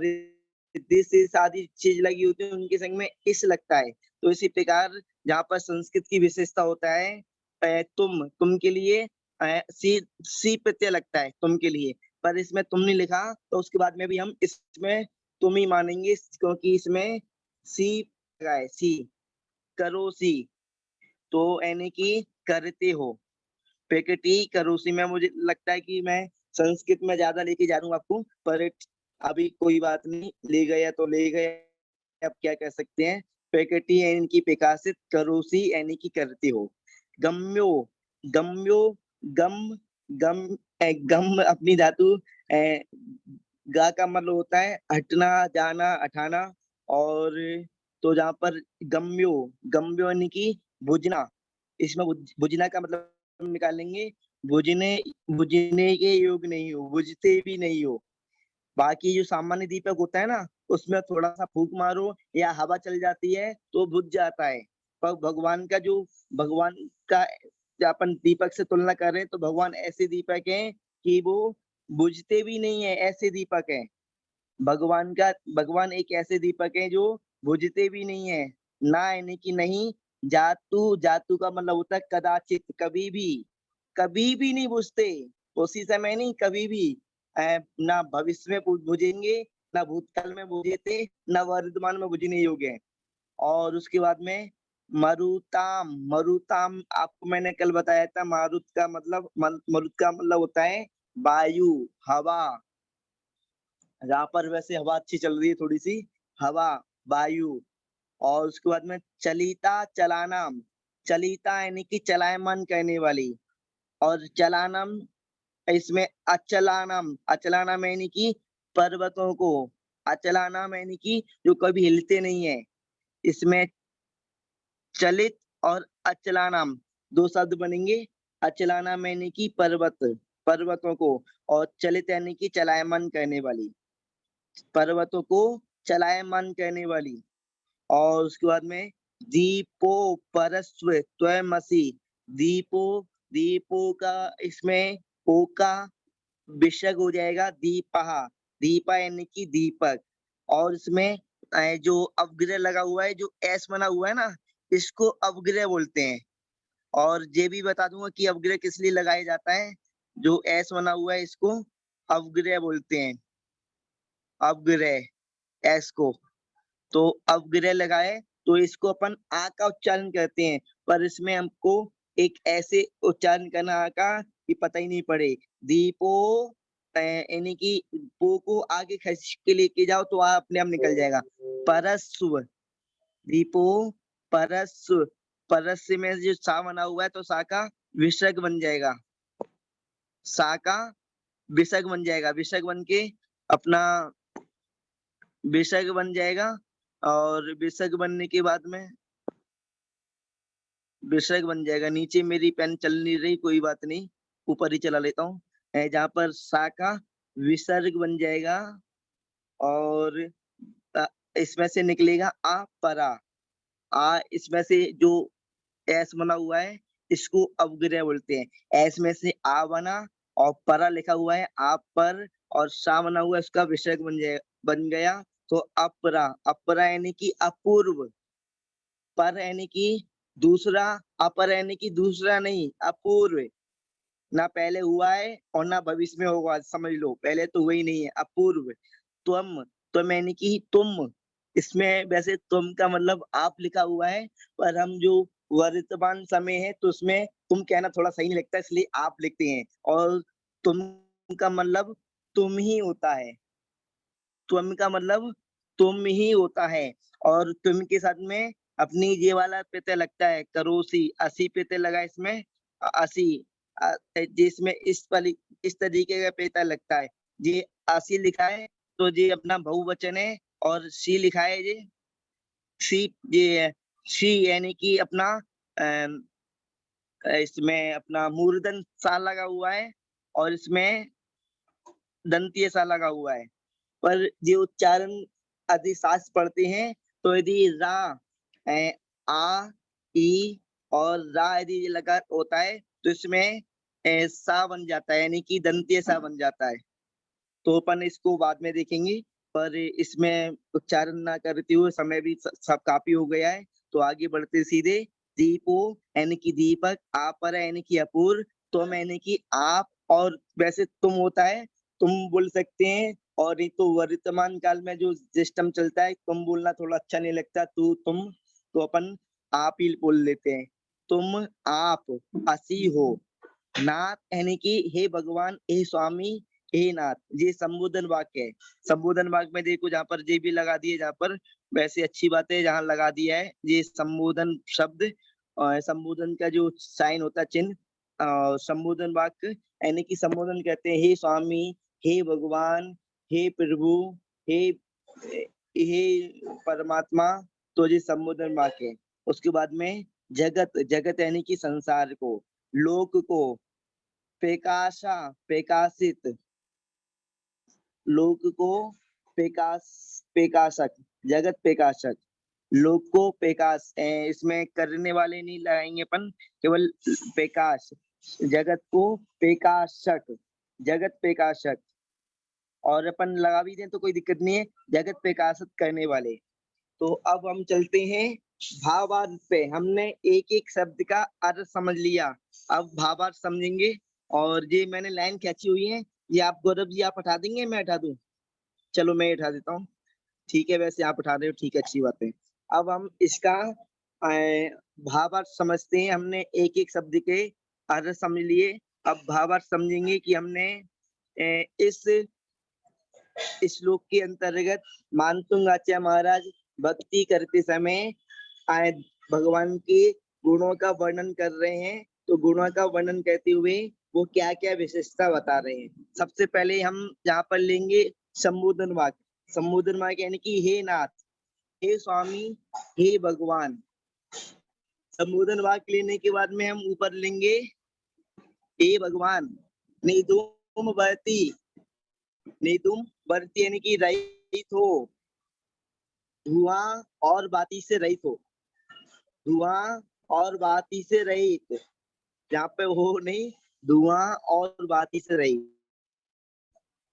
दिस इस आदि चीज लगी होती है उनके संग में इस लगता है। तो इसी प्रकार जहाँ पर संस्कृत की विशेषता होता है, तुम के लिए सी प्रत्यय लगता है तुम के लिए, पर इसमें तुम नहीं लिखा, तो उसके बाद में भी हम इसमें तुम ही मानेंगे, क्योंकि इसमें सी लगा है, सी। करोसी तो यानी कि करते हो। प्रकृति करोसी में मुझे लगता है कि मैं संस्कृत में ज्यादा लेके जा रहा हूँ आपको, पर अभी कोई बात नहीं, ले गया तो ले गया, अब क्या कर सकते हैं। प्रकृति यानी कि प्रकाशित, करोसी यानी कि करते हो। गम्यो, गम्यो, गम, गम गम अपनी धातु गा का मतलब होता है हटना, जाना, हटाना। और तो जहाँ पर गम्यो, गम्यो यानी कि बुझना, इसमें बुझना का मतलब निकालेंगे, बुझने, बुझने के योग नहीं हो, बुझते भी नहीं हो। बाकी जो सामान्य दीपक होता है ना, उसमें थोड़ा सा फूंक मारो या हवा चल जाती है तो बुझ जाता है। पर भगवान का जो, भगवान का अपन दीपक से तुलना कर रहे हैं, तो भगवान ऐसे दीपक हैं कि वो बुझते भी नहीं है, ऐसे दीपक हैं। भगवान एक ऐसे दीपक है जो बुझते भी नहीं है। ना यानी कि नहीं, जातु, जातु का मतलब होता है कदाचित, कभी भी नहीं बुझते। उसी समय नहीं, कभी भी ना भविष्य में बुझेंगे, ना भूतकाल में बुझे थे, ना वर्तमान में बुझने योग्य हैं। और उसके बाद में मरुताम, मरुताम आपको मैंने कल बताया था, मारुत का मतलब मरुत का मतलब होता है वायु, हवा। जहाँ पर वैसे हवा अच्छी चल रही है, थोड़ी सी हवा, वायु। और उसके बाद में चलिता, चलानाम, चलिता यानी कि चलायमान करने वाली, और चलानम इसमें अचलानम, अचलानम यानी कि पर्वतों को, अचलानम यानी कि जो कभी हिलते नहीं है। इसमें चलित और अचलानम दो शब्द बनेंगे। अचलानम यानी कि पर्वत, पर्वतों को, और चलित यानी कि चलायमान करने वाली, पर्वतों को चलायमान करने वाली। और उसके बाद में दीपो परस्व त्वमसि, दीपो, दीपो का इसमें ओ का विसर्ग हो जाएगा दीपहा, दीपा यानी कि दीपक। और इसमें जो अवग्रह लगा हुआ है, जो एस बना हुआ है ना, इसको अवग्रह बोलते हैं। और ये भी बता दूंगा कि अवग्रह किस लिए लगाया जाता है। जो एस बना हुआ है इसको अवग्रह बोलते हैं, अवग्रह एस को। तो अवग्रह लगाए तो इसको अपन आ का उच्चारण करते हैं, पर इसमें हमको एक ऐसे उच्चारण करना आ का कि पता ही नहीं पड़े। दीपो यानी कि पो को आगे खींच के लेके जाओ तो आ अपने आप निकल जाएगा। परस्व, दीपो परस्व, परस्व में जो सा बना हुआ है तो सा का विसर्ग बन जाएगा, सा का विसर्ग बन जाएगा, विसर्ग बन के अपना विसर्ग बन जाएगा। और विसर्ग बनने के बाद में विसर्ग बन जाएगा। नीचे मेरी पेन चल नहीं रही, कोई बात नहीं, ऊपर ही चला लेता हूँ। जहाँ पर सा का विसर्ग बन जाएगा, और इसमें से निकलेगा आ परा। आ इसमें से जो एस बना हुआ है इसको अवग्रह बोलते हैं। एस में से आ बना और परा लिखा हुआ है आप पर, और सा बना हुआ है उसका विसर्ग बन गया तो अपरा। अपरा यानी कि अपूर्व, पर यानी कि दूसरा, अपर यानी कि दूसरा नहीं, अपूर्व। ना पहले हुआ है और ना भविष्य में होगा, समझ लो, पहले तो हुआ ही नहीं है। अपूर्व, त्वम यानी कि तुम, इसमें वैसे तुम का मतलब आप लिखा हुआ है, पर हम जो वर्तमान समय है तो उसमें तुम कहना थोड़ा सही नहीं लगता, इसलिए आप लिखते हैं। और तुम का मतलब तुम ही होता है, त्वम का मतलब तुम ही होता है। और तुम के साथ में अपनी ये वाला प्रत्यय लगता है, करोसी, असी प्रत्यय लगा इसमें, असी, जिसमें इस तरीके का प्रत्यय लगता है। ये असी लिखा है तो ये अपना बहुवचन है, और सी लिखा है ये सी, ये सी यानी कि अपना इसमें अपना मूर्धन सा लगा हुआ है, और इसमें दंतीय सा लगा हुआ है। पर ये उच्चारण यदि सास पढ़ते हैं तो यदि रा, आ, ई और रा यदि ये लगा होता है तो इसमें सा बन जाता है, यानी कि दंतीय सा बन जाता है। तो अपन इसको बाद में देखेंगे, पर इसमें उच्चारण ना करते हुए समय भी सब काफी हो गया है, तो आगे बढ़ते सीधे। दीपो यानी कि दीपक, आपर यानी कि अपूर्व, तुम यानी कि आप, और वैसे तुम होता है तुम बोल सकते हैं, और नहीं तो वर्तमान काल में जो सिस्टम चलता है तुम बोलना थोड़ा अच्छा नहीं लगता, तू तुम, तो अपन आप ही बोल लेते हैं। तुम आप असी हो। नाथ यानी कि हे भगवान, हे स्वामी, हे नाथ, ये संबोधन वाक्य है। संबोधन वाक्य में देखो जहाँ पर जे भी लगा दिए, जहाँ पर वैसे अच्छी बात है जहाँ लगा दिया है ये संबोधन शब्द, संबोधन का जो साइन होता है चिन्ह, संबोधन वाक्य यानी कि संबोधन कहते हैं, हे स्वामी, हे भगवान, हे प्रभु, हे हे परमात्मा, तो ये संबोधन वाक्य है। उसके बाद में जगत, जगत यानी कि संसार को, लोक को, प्रकाशा, प्रकाशित, लोक को प्रकाशक, जगत प्रकाशक, लोक को प्रकाश, इसमें करने वाले नहीं लगाएंगे अपन, केवल प्रकाश, जगत को प्रकाशक, जगत प्रकाशक, और अपन लगा भी दें तो कोई दिक्कत नहीं है, जगत प्रकाशित करने वाले। तो अब हम चलते हैं भावार्थ पे। हमने एक एक शब्द का अर्थ समझ लिया, अब भावार्थ समझेंगे। और ये मैंने लाइन खींची हुई है, ये आप गौरव जी आप हटा देंगे, मैं हटा दूं? चलो मैं हटा देता हूँ, ठीक है, वैसे आप हटा रहे हो, ठीक है, अच्छी बात है। अब हम इसका भावार्थ समझते हैं। हमने एक एक शब्द के अर्थ समझ लिए, अब भावार्थ समझेंगे कि हमने इस श्लोक के अंतर्गत मानतुंग आचार्य महाराज भक्ति करते समय भगवान के गुणों का वर्णन कर रहे हैं, तो गुणों का वर्णन करते हुए वो क्या क्या विशेषता बता रहे हैं। सबसे पहले हम यहाँ पर लेंगे संबोधन वाक्य। संबोधन वाक्य यानी कि हे नाथ, हे स्वामी, हे भगवान। संबोधन वाक्य लेने के बाद में हम ऊपर लेंगे हे भगवान, निधूम वर्ती, निधूम वर्ती यानी कि रहित हो, धुआं और बाती से रहित हो, धुआं और बाती से रहित, जहाँ पे हो नहीं, धुआं और बाती से रहित।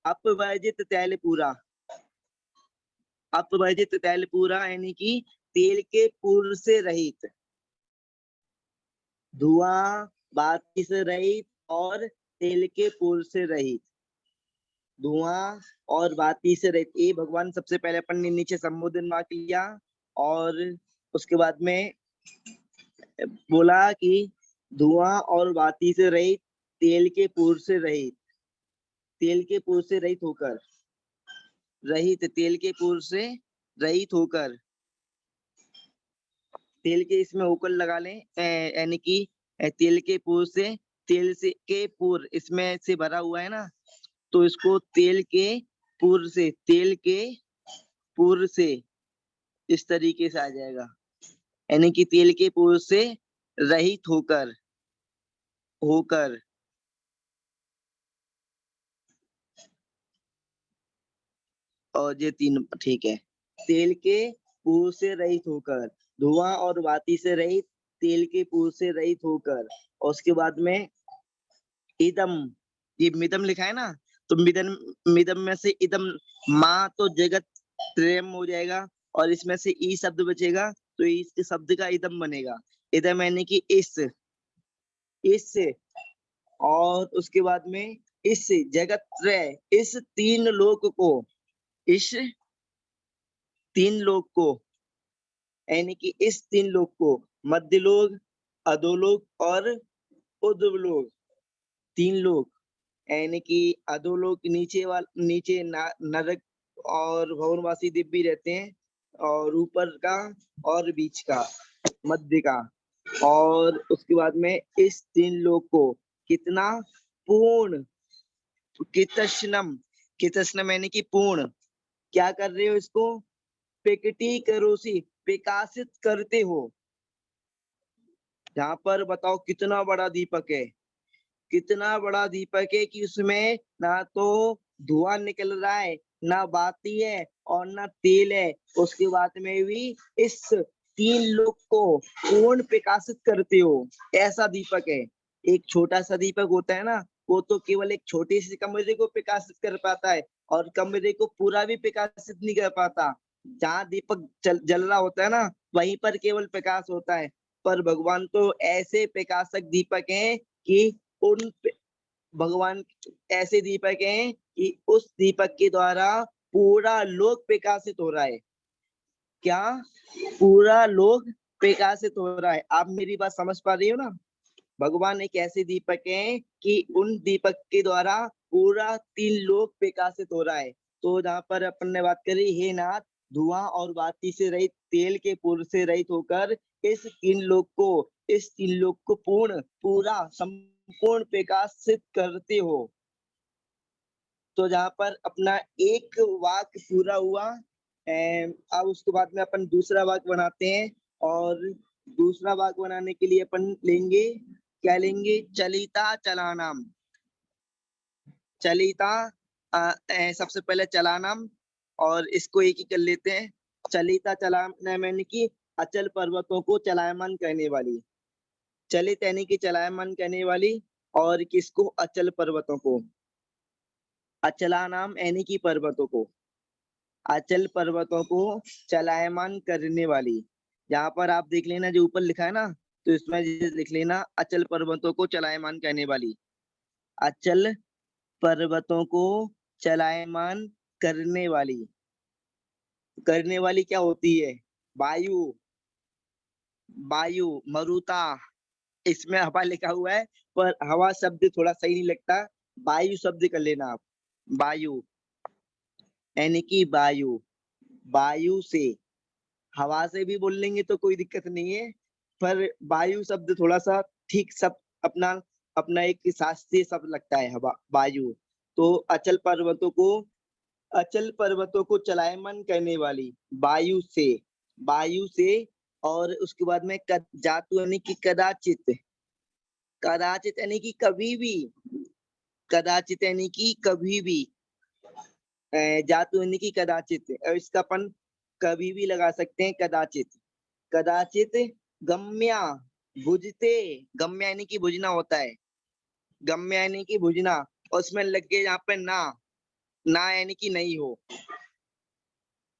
अपवर्जित तैल पूरा, अपवर्जित तैल पूरा यानी कि तेल के पूर्व से रहित, धुआं बाती से रहित और तेल के पूर्व से रहित, धुआं और बाती से रहित। ये भगवान सबसे पहले अपन ने नीचे संबोधन वाक्य लिया, और उसके बाद में बोला कि धुआं और बाती से रहित, तेल के पूर्व से रहित, तेल के पूर्व से रहित होकर, रहित, तेल के पूर्व से रहित होकर, तेल के इसमें होकर लगा लें, यानी कि तेल के पूर्व से, तेल से के पूर्व इसमें से भरा हुआ है ना, तो इसको तेल के पूर्व से, तेल के पूर्व से, इस तरीके से आ जाएगा, यानी कि तेल के पूर्व से रहित होकर, होकर, और ये तीन ठीक है। तेल के पूर्व से रहित होकर, धुआं और बाती से रहित, तेल के पूर्व से रहित होकर, और उसके बाद में इदम, ये मिदम लिखा है ना, तो मिदम, मिदम में से इदम, माँ तो जगत त्रयम हो जाएगा, और इसमें से ई शब्द बचेगा, तो इस शब्द का इदम बनेगा। इदम यानी कि इस और उसके बाद में इस जगत त्रय, इस तीन लोक को, इस तीन लोक को, यानी कि इस तीन लोक को, मध्य लोक, अधोलोक और ऊर्ध्वलोक, तीन लोक, यानी कि अधोलोक नीचे नरक और भवनवासी दिव्य रहते हैं, और ऊपर का और बीच का, मध्य का, और उसके बाद में इस तीन लोक को कितना पूर्ण, कितस्नम यानी कि पूर्ण, क्या कर रहे हो इसको, प्रकटी करोसी, प्रकाशित करते हो। यहाँ पर बताओ कितना बड़ा दीपक है, कितना बड़ा दीपक है कि उसमें ना तो धुआं निकल रहा है, ना बाती है और ना तेल है, उसके बाद में भी इस तीन लोक को पूर्ण प्रकाशित करते हो, ऐसा दीपक है। एक छोटा सा दीपक होता है ना, वो तो केवल एक छोटे से कमरे को प्रकाशित कर पाता है और कमरे को पूरा भी प्रकाशित नहीं कर पाता। जहाँ दीपक जल रहा होता है ना, वहीं पर केवल प्रकाश होता है, पर भगवान तो ऐसे प्रकाशक दीपक हैं कि भगवान ऐसे दीपक हैं कि उस दीपक के द्वारा पूरा लोक प्रकाशित हो रहा है। क्या? पूरा लोक प्रकाशित हो रहा है। आप मेरी बात समझ पा रही हो ना? भगवान एक ऐसे दीपक हैं कि उन दीपक के द्वारा पूरा तीन लोक प्रकाशित हो रहा है। तो जहाँ पर अपन ने बात करी, हे नाथ, धुआं और बाती से रहित, तेल के पुर से रहित होकर इस तीन लोक को पूरा संपूर्ण प्रकाशित करते हो। तो जहाँ पर अपना एक वाक्य पूरा हुआ, अब उसके बाद में अपन दूसरा वाक्य बनाते हैं, और दूसरा वाक्य बनाने के लिए अपन लेंगे, क्या लेंगे, चलिता चलानाम। चलिता सबसे पहले चलानाम, और इसको एक ही कर लेते हैं। चलिता चलानाम यानी कि अचल पर्वतों को चलायमान करने वाली, चलित यानी कि चलायमान करने वाली, और किसको, अचल पर्वतों को, अचलानाम यानी कि पर्वतों को, अचल पर्वतों को चलायमान करने वाली। यहाँ पर आप देख लेना जो ऊपर लिखा है ना, तो इसमें लिख लेना अचल पर्वतों को चलायमान करने वाली। अचल पर्वतों को चलायमान करने वाली, करने वाली क्या होती है, वायु, वायु, मरुता, इसमें हवा लिखा हुआ है पर हवा शब्द थोड़ा सही नहीं लगता, वायु शब्द कर लेना आप। वायु यानी कि वायु, वायु से, हवा से भी बोल लेंगे तो कोई दिक्कत नहीं है, पर वायु शब्द थोड़ा सा ठीक सब अपना अपना एक शास्त्रीय शब्द लगता है, हवा, वायु। तो अचल पर्वतों को चलायमान करने वाली, वायु से, वायु से, और उसके बाद में जातु यानी कि कदाचित, कदाचित यानी कि कभी भी, कदाचित यानी कि कभी भी, जातु यानी कि कदाचित, और इसका अपन कभी भी लगा सकते हैं, कदाचित, कदाचित, गम्या, बुझते, गम्या यानी कि बुझना होता है, गम्या यानी कि बुझना, और उसमें लग गए यहाँ पे ना, ना यानी कि नहीं हो,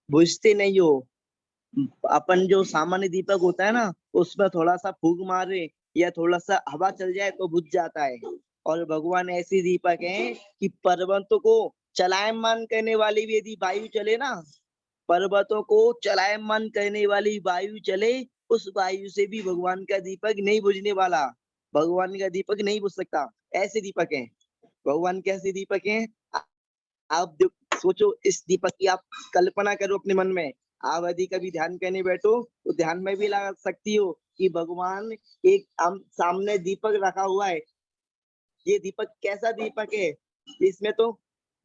बुझते नहीं हो। अपन जो सामान्य दीपक होता है ना, उसमें थोड़ा सा फूंक मारे या थोड़ा सा हवा चल जाए तो बुझ जाता है, और भगवान ऐसी दीपक हैं कि पर्वतों को चलायमान करने वाली भी यदि वायु चले ना, पर्वतों को चलायमान करने वाली वायु चले, उस वायु से भी भगवान का दीपक नहीं बुझने वाला, भगवान का दीपक नहीं बुझ सकता, ऐसे दीपक हैं भगवान। कैसे दीपक हैं आप सोचो, इस दीपक की आप कल्पना करो अपने मन में। आप यदि कभी ध्यान करने बैठो तो ध्यान में भी लगा सकती हो कि भगवान एक सामने दीपक रखा हुआ है, ये दीपक कैसा दीपक है,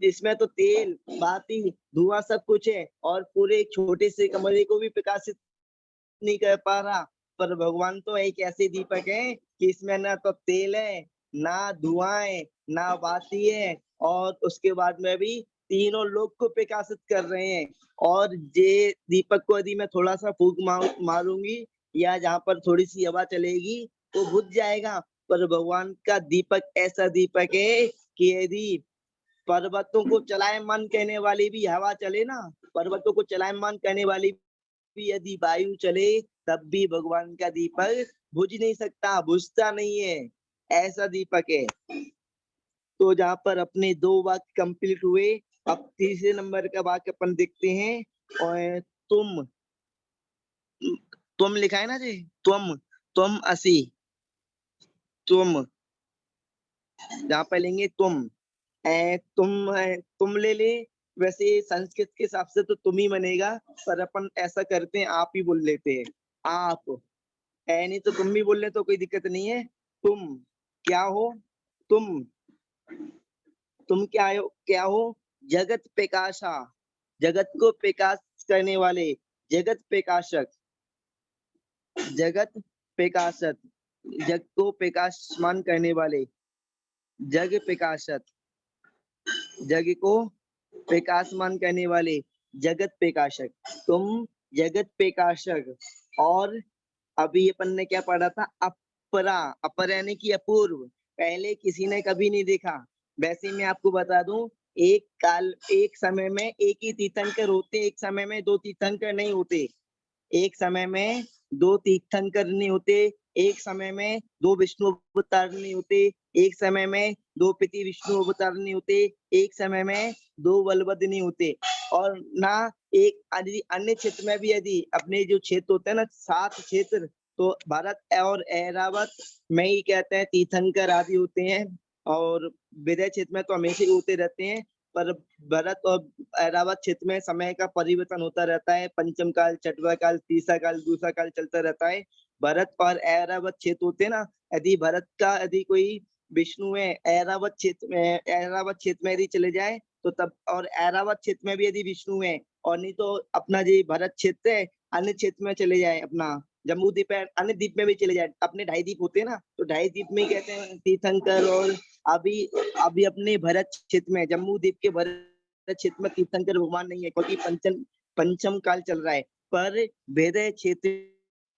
इसमें तो तेल, बाती, धुआं सब कुछ है, और पूरे छोटे से कमरे को भी प्रकाशित नहीं कर पा रहा, पर भगवान तो एक ऐसे दीपक है कि इसमें ना तो तेल है, ना धुआं है, ना बाती है, और उसके बाद में भी तीनों लोग को प्रकाशित कर रहे हैं। और ये दीपक को यदि मैं थोड़ा सा फूंक मारूंगी या जहाँ पर थोड़ी सी हवा चलेगी तो बुझ जाएगा, पर भगवान का दीपक ऐसा दीपक है कि यदि पर्वतों को चलायमान करने वाली भी हवा चले ना, पर्वतों को चलायमान करने वाली भी यदि वायु चले, तब भी भगवान का दीपक बुझ नहीं सकता, बुझता नहीं है। ऐसा दीपक है। तो जहाँ पर अपने 2 वाक्य कंप्लीट हुए, अब तीसरे नंबर का वाक्य अपन देखते हैं। और तुम लिखा है ना जी, तुम असी, तुम जहाँ पर लेंगे तुम, तुम ले ले। वैसे संस्कृत के हिसाब से तो तुम ही बनेगा, पर अपन ऐसा करते हैं आप ही बोल लेते हैं, आप। नहीं तो तुम भी बोल ले तो कोई दिक्कत नहीं है। तुम क्या हो? तुम क्या हो? जगत प्रकाशा, जगत को प्रकाश करने वाले, जगत प्रकाशक, जगत प्रकाशक, जग को प्रकाशमान करने वाले, जग प्रकाशक, जग को प्रकाशमान करने वाले, जगत प्रकाशक। तुम जगत प्रकाशक। और अभी अपन ने क्या पढ़ा था? अपरा, अपर यानी कि अपूर्व, पहले किसी ने कभी नहीं देखा। वैसे मैं आपको बता दूं, एक समय में एक ही तीर्थंकर होते, एक समय में 2 तीर्थंकर नहीं होते, एक समय में 2 तीर्थंकर नहीं होते, एक समय में 2 विष्णु अवतार नहीं होते, एक समय में 2 पति विष्णु अवतार नहीं होते, एक समय में 2 बलभद्र नहीं होते। और ना एक अन्य क्षेत्र में भी यदि अपने जो क्षेत्र होते हैं ना, 7 क्षेत्र, तो भरत और ऐरावत में ही कहते हैं तीर्थंकर आदि होते हैं। और विदय क्षेत्र में तो हमेशा ही होते रहते हैं, पर भरत और ऐरावत क्षेत्र में समय का परिवर्तन होता रहता है। पंचम काल, छठवां काल, तीसरा काल, दूसरा काल चलता रहता है। भरत और ऐरावत क्षेत्र होते हैं ना, यदि भरत का यदि कोई विष्णु है ऐरावत क्षेत्र में यदि चले जाए तो तब, और ऐरावत क्षेत्र में भी यदि विष्णु है, और नहीं तो अपना जी भरत क्षेत्र है, अन्य क्षेत्र में चले जाए, अपना जम्बू द्वीप है, अन्य द्वीप में भी चले जाए, अपने 2.5 द्वीप होते हैं ना, तो 2.5 द्वीप में कहते हैं तीर्थंकर। और अभी अपने भरत क्षेत्र में, जम्मू द्वीप के भरत क्षेत्र में तीर्थंकर भगवान नहीं है, क्योंकि पंचम काल चल रहा है। पर वेदय क्षेत्र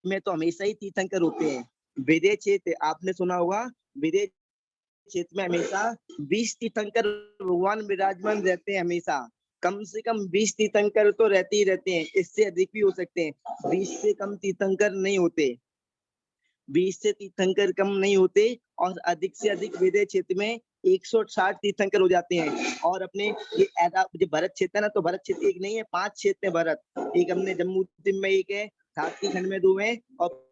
में तो हमेशा ही तीर्थंकर होते हैं। वेदय क्षेत्र आपने सुना होगा, वेदय क्षेत्र में हमेशा 20 तीर्थंकर भगवान विराजमान रहते हैं। हमेशा कम से कम 20 तीर्थंकर तो रहते ही रहते हैं, इससे अधिक भी हो सकते हैं, 20 से कम तीर्थंकर नहीं होते, 20 से तीर्थंकर कम नहीं होते। और अधिक से अधिक वेदय क्षेत्र में 160 तीर्थंकर हो जाते हैं। और अपने ये जो भरत क्षेत्र है ना, तो भरत क्षेत्र एक नहीं है, 5 क्षेत्र है भरत। एक हमने जम्मू द्वीप में एक है, सातकी खंड में 2 है, और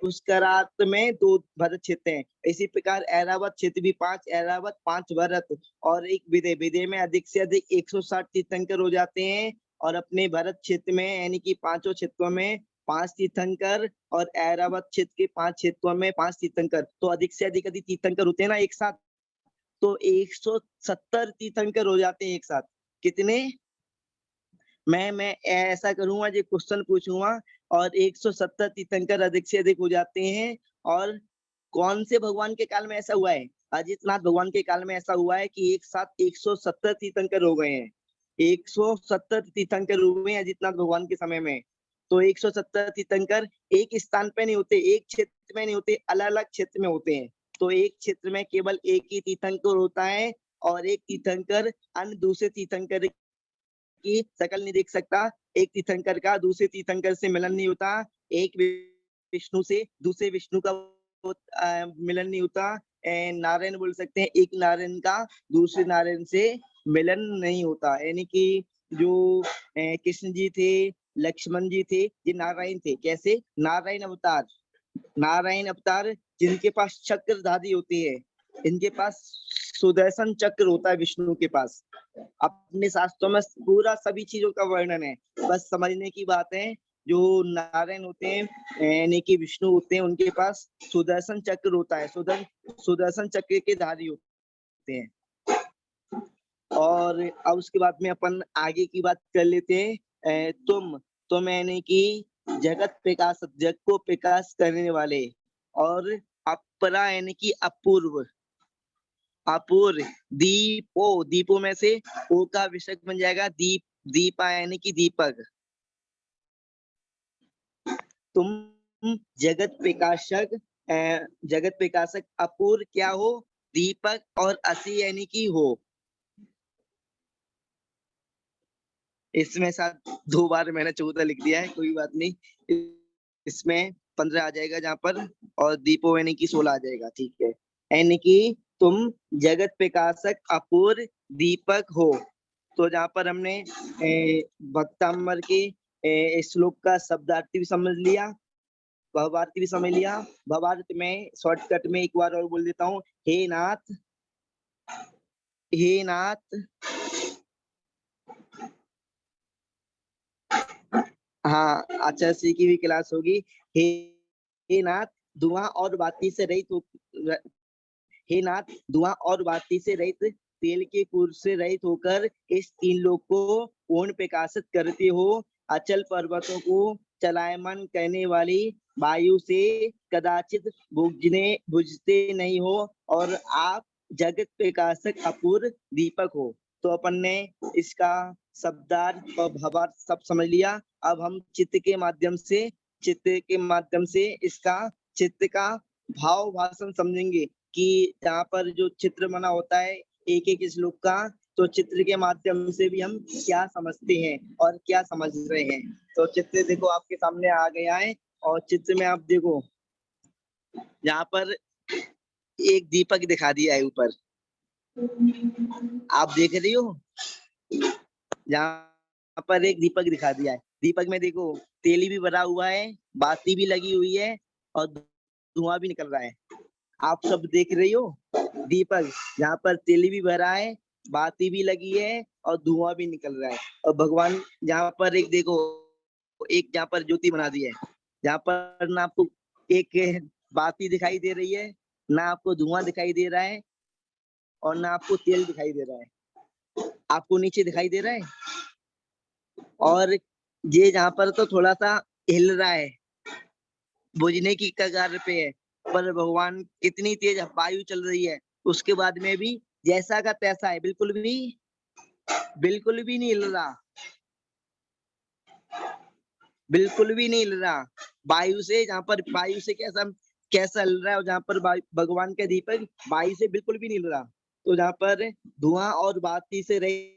पुष्करात में 2 भरत क्षेत्र हैं। इसी प्रकार ऐरावत क्षेत्र भी 5 ऐरावत, 5 भरत और 1 विदय। विदय में अधिक से अधिक 160 तीर्थंकर हो जाते हैं। और अपने भरत क्षेत्र में यानी कि 5 क्षेत्रों में 5 तीर्थंकर, और ऐरावत क्षेत्र के 5 क्षेत्रों में 5 तीर्थंकर, तो अधिक से अधिक यदि तीर्थंकर होते हैं ना एक साथ, तो 170 तीर्थंकर हो जाते हैं एक साथ। कितने? मैं ऐसा करूंगा, जो क्वेश्चन पूछूंगा, और 170 तीर्थंकर अधिक से अधिक हो जाते हैं। और कौन से भगवान के काल में ऐसा हुआ है? अजितनाथ भगवान के काल में ऐसा हुआ है कि एक साथ 170 तीर्थंकर हो गए हैं, 170 तीर्थंकर हुए हैं अजितनाथ भगवान के समय में। तो 170 तीर्थंकर एक स्थान पे नहीं होते, एक क्षेत्र में नहीं होते, अलग अलग क्षेत्र में होते हैं। तो एक क्षेत्र में केवल एक ही तीर्थंकर होता है, और एक तीर्थंकर अन्य दूसरे तीर्थंकर की शकल नहीं देख सकता, एक तीर्थंकर का दूसरे तीर्थंकर से मिलन नहीं होता, एक विष्णु से दूसरे विष्णु का मिलन नहीं होता। नारायण बोल सकते हैं, एक नारायण का दूसरे नारायण से मिलन नहीं होता। यानी कि जो कृष्ण जी थे, लक्ष्मण जी थे, ये नारायण थे। कैसे? नारायण अवतार, नारायण अवतार जिनके पास चक्रधारी होती है, इनके पास सुदर्शन चक्र होता है विष्णु के पास। अपने शास्त्रों में पूरा सभी चीजों का वर्णन है, बस समझने की बात है। जो नारायण होते हैं यानी कि विष्णु होते हैं, उनके पास सुदर्शन चक्र होता है, सुदर्शन चक्र के धारी होते हैं। और अब उसके बाद में अपन आगे की बात कर लेते हैं। तुम यानी कि जगत प्रकाश, जग को प्रकाश करने वाले। और अपरा यानी कि अपूर्व, अपूर्व। दीपो, दीपो में से ओ का विषय बन जाएगा दीप, दीपा यानी कि दीपक। तुम जगत प्रकाशक, जगत प्रकाशक, अपूर्व क्या हो? दीपक, और असी यानी कि हो। इसमें साथ 2 बार मैंने 14 लिख दिया है, कोई बात नहीं, इसमें 15 आ जाएगा जहाँ पर, और दीपो यानी कि 16 आ जाएगा, ठीक है। यानी कि तुम जगत प्रकाशक अपूर्व दीपक हो। तो जहाँ पर हमने भक्तामर के श्लोक का शब्दार्थ भी समझ लिया, भावार्थ भी समझ लिया। भावार्थ में शॉर्टकट में एक बार और बोल देता हूँ। हे नाथ, हे नाथ, हाँ आचार्य श्री की भी क्लास होगी। हे नाथ, धुआं और बाती से रहित हो, हे नाथ, धुआं और बाती से रहित, तेल के कुर से रहित होकर इस तीन लोक को पूर्ण प्रकाशित करते हो। अचल पर्वतों को चलायमान करने वाली वायु से कदाचित बुझते नहीं हो और आप जगत प्रकाशक अपूर्व दीपक हो। तो अपन ने इसका शब्दार्थ और भावार्थ सब समझ लिया। अब हम चित्त के माध्यम से इसका चित्त का भाव भाषण समझेंगे कि जहाँ पर जो चित्र बना होता है एक एक श्लोक का, तो चित्र के माध्यम से भी हम क्या समझते हैं और क्या समझ रहे हैं। तो चित्र देखो आपके सामने आ गया है और चित्र में आप देखो यहाँ पर एक दीपक दिखा दिया है ऊपर, आप देख रही हो। यहाँ पर एक दीपक दिखा दिया है। दीपक में देखो तेल भी भरा हुआ है, बाती भी लगी हुई है और धुआं भी निकल रहा है। आप सब देख रही हो दीपक, यहाँ पर तेल भी भरा है, बाती भी लगी है और धुआं भी निकल रहा है। और भगवान यहाँ पर एक देखो, एक यहाँ पर ज्योति बना दी है, जहाँ पर ना आपको एक बाती दिखाई दे रही है, ना आपको धुआं दिखाई दे रहा है और ना आपको तेल दिखाई दे रहा है। आपको नीचे दिखाई दे रहा है और ये जहाँ पर तो थोड़ा सा हिल रहा है, बुझने की कगार पे है, पर भगवान कितनी तेज वायु चल रही है उसके बाद में भी जैसा का तैसा है, बिल्कुल भी नहीं हिल रहा, बिल्कुल भी नहीं हिल रहा। वायु से जहाँ पर वायु से कैसा हिल रहा है और जहाँ पर भगवान का दीपक वायु से बिल्कुल भी नहीं हिल रहा। तो जहाँ पर धुआं और बाती से रहे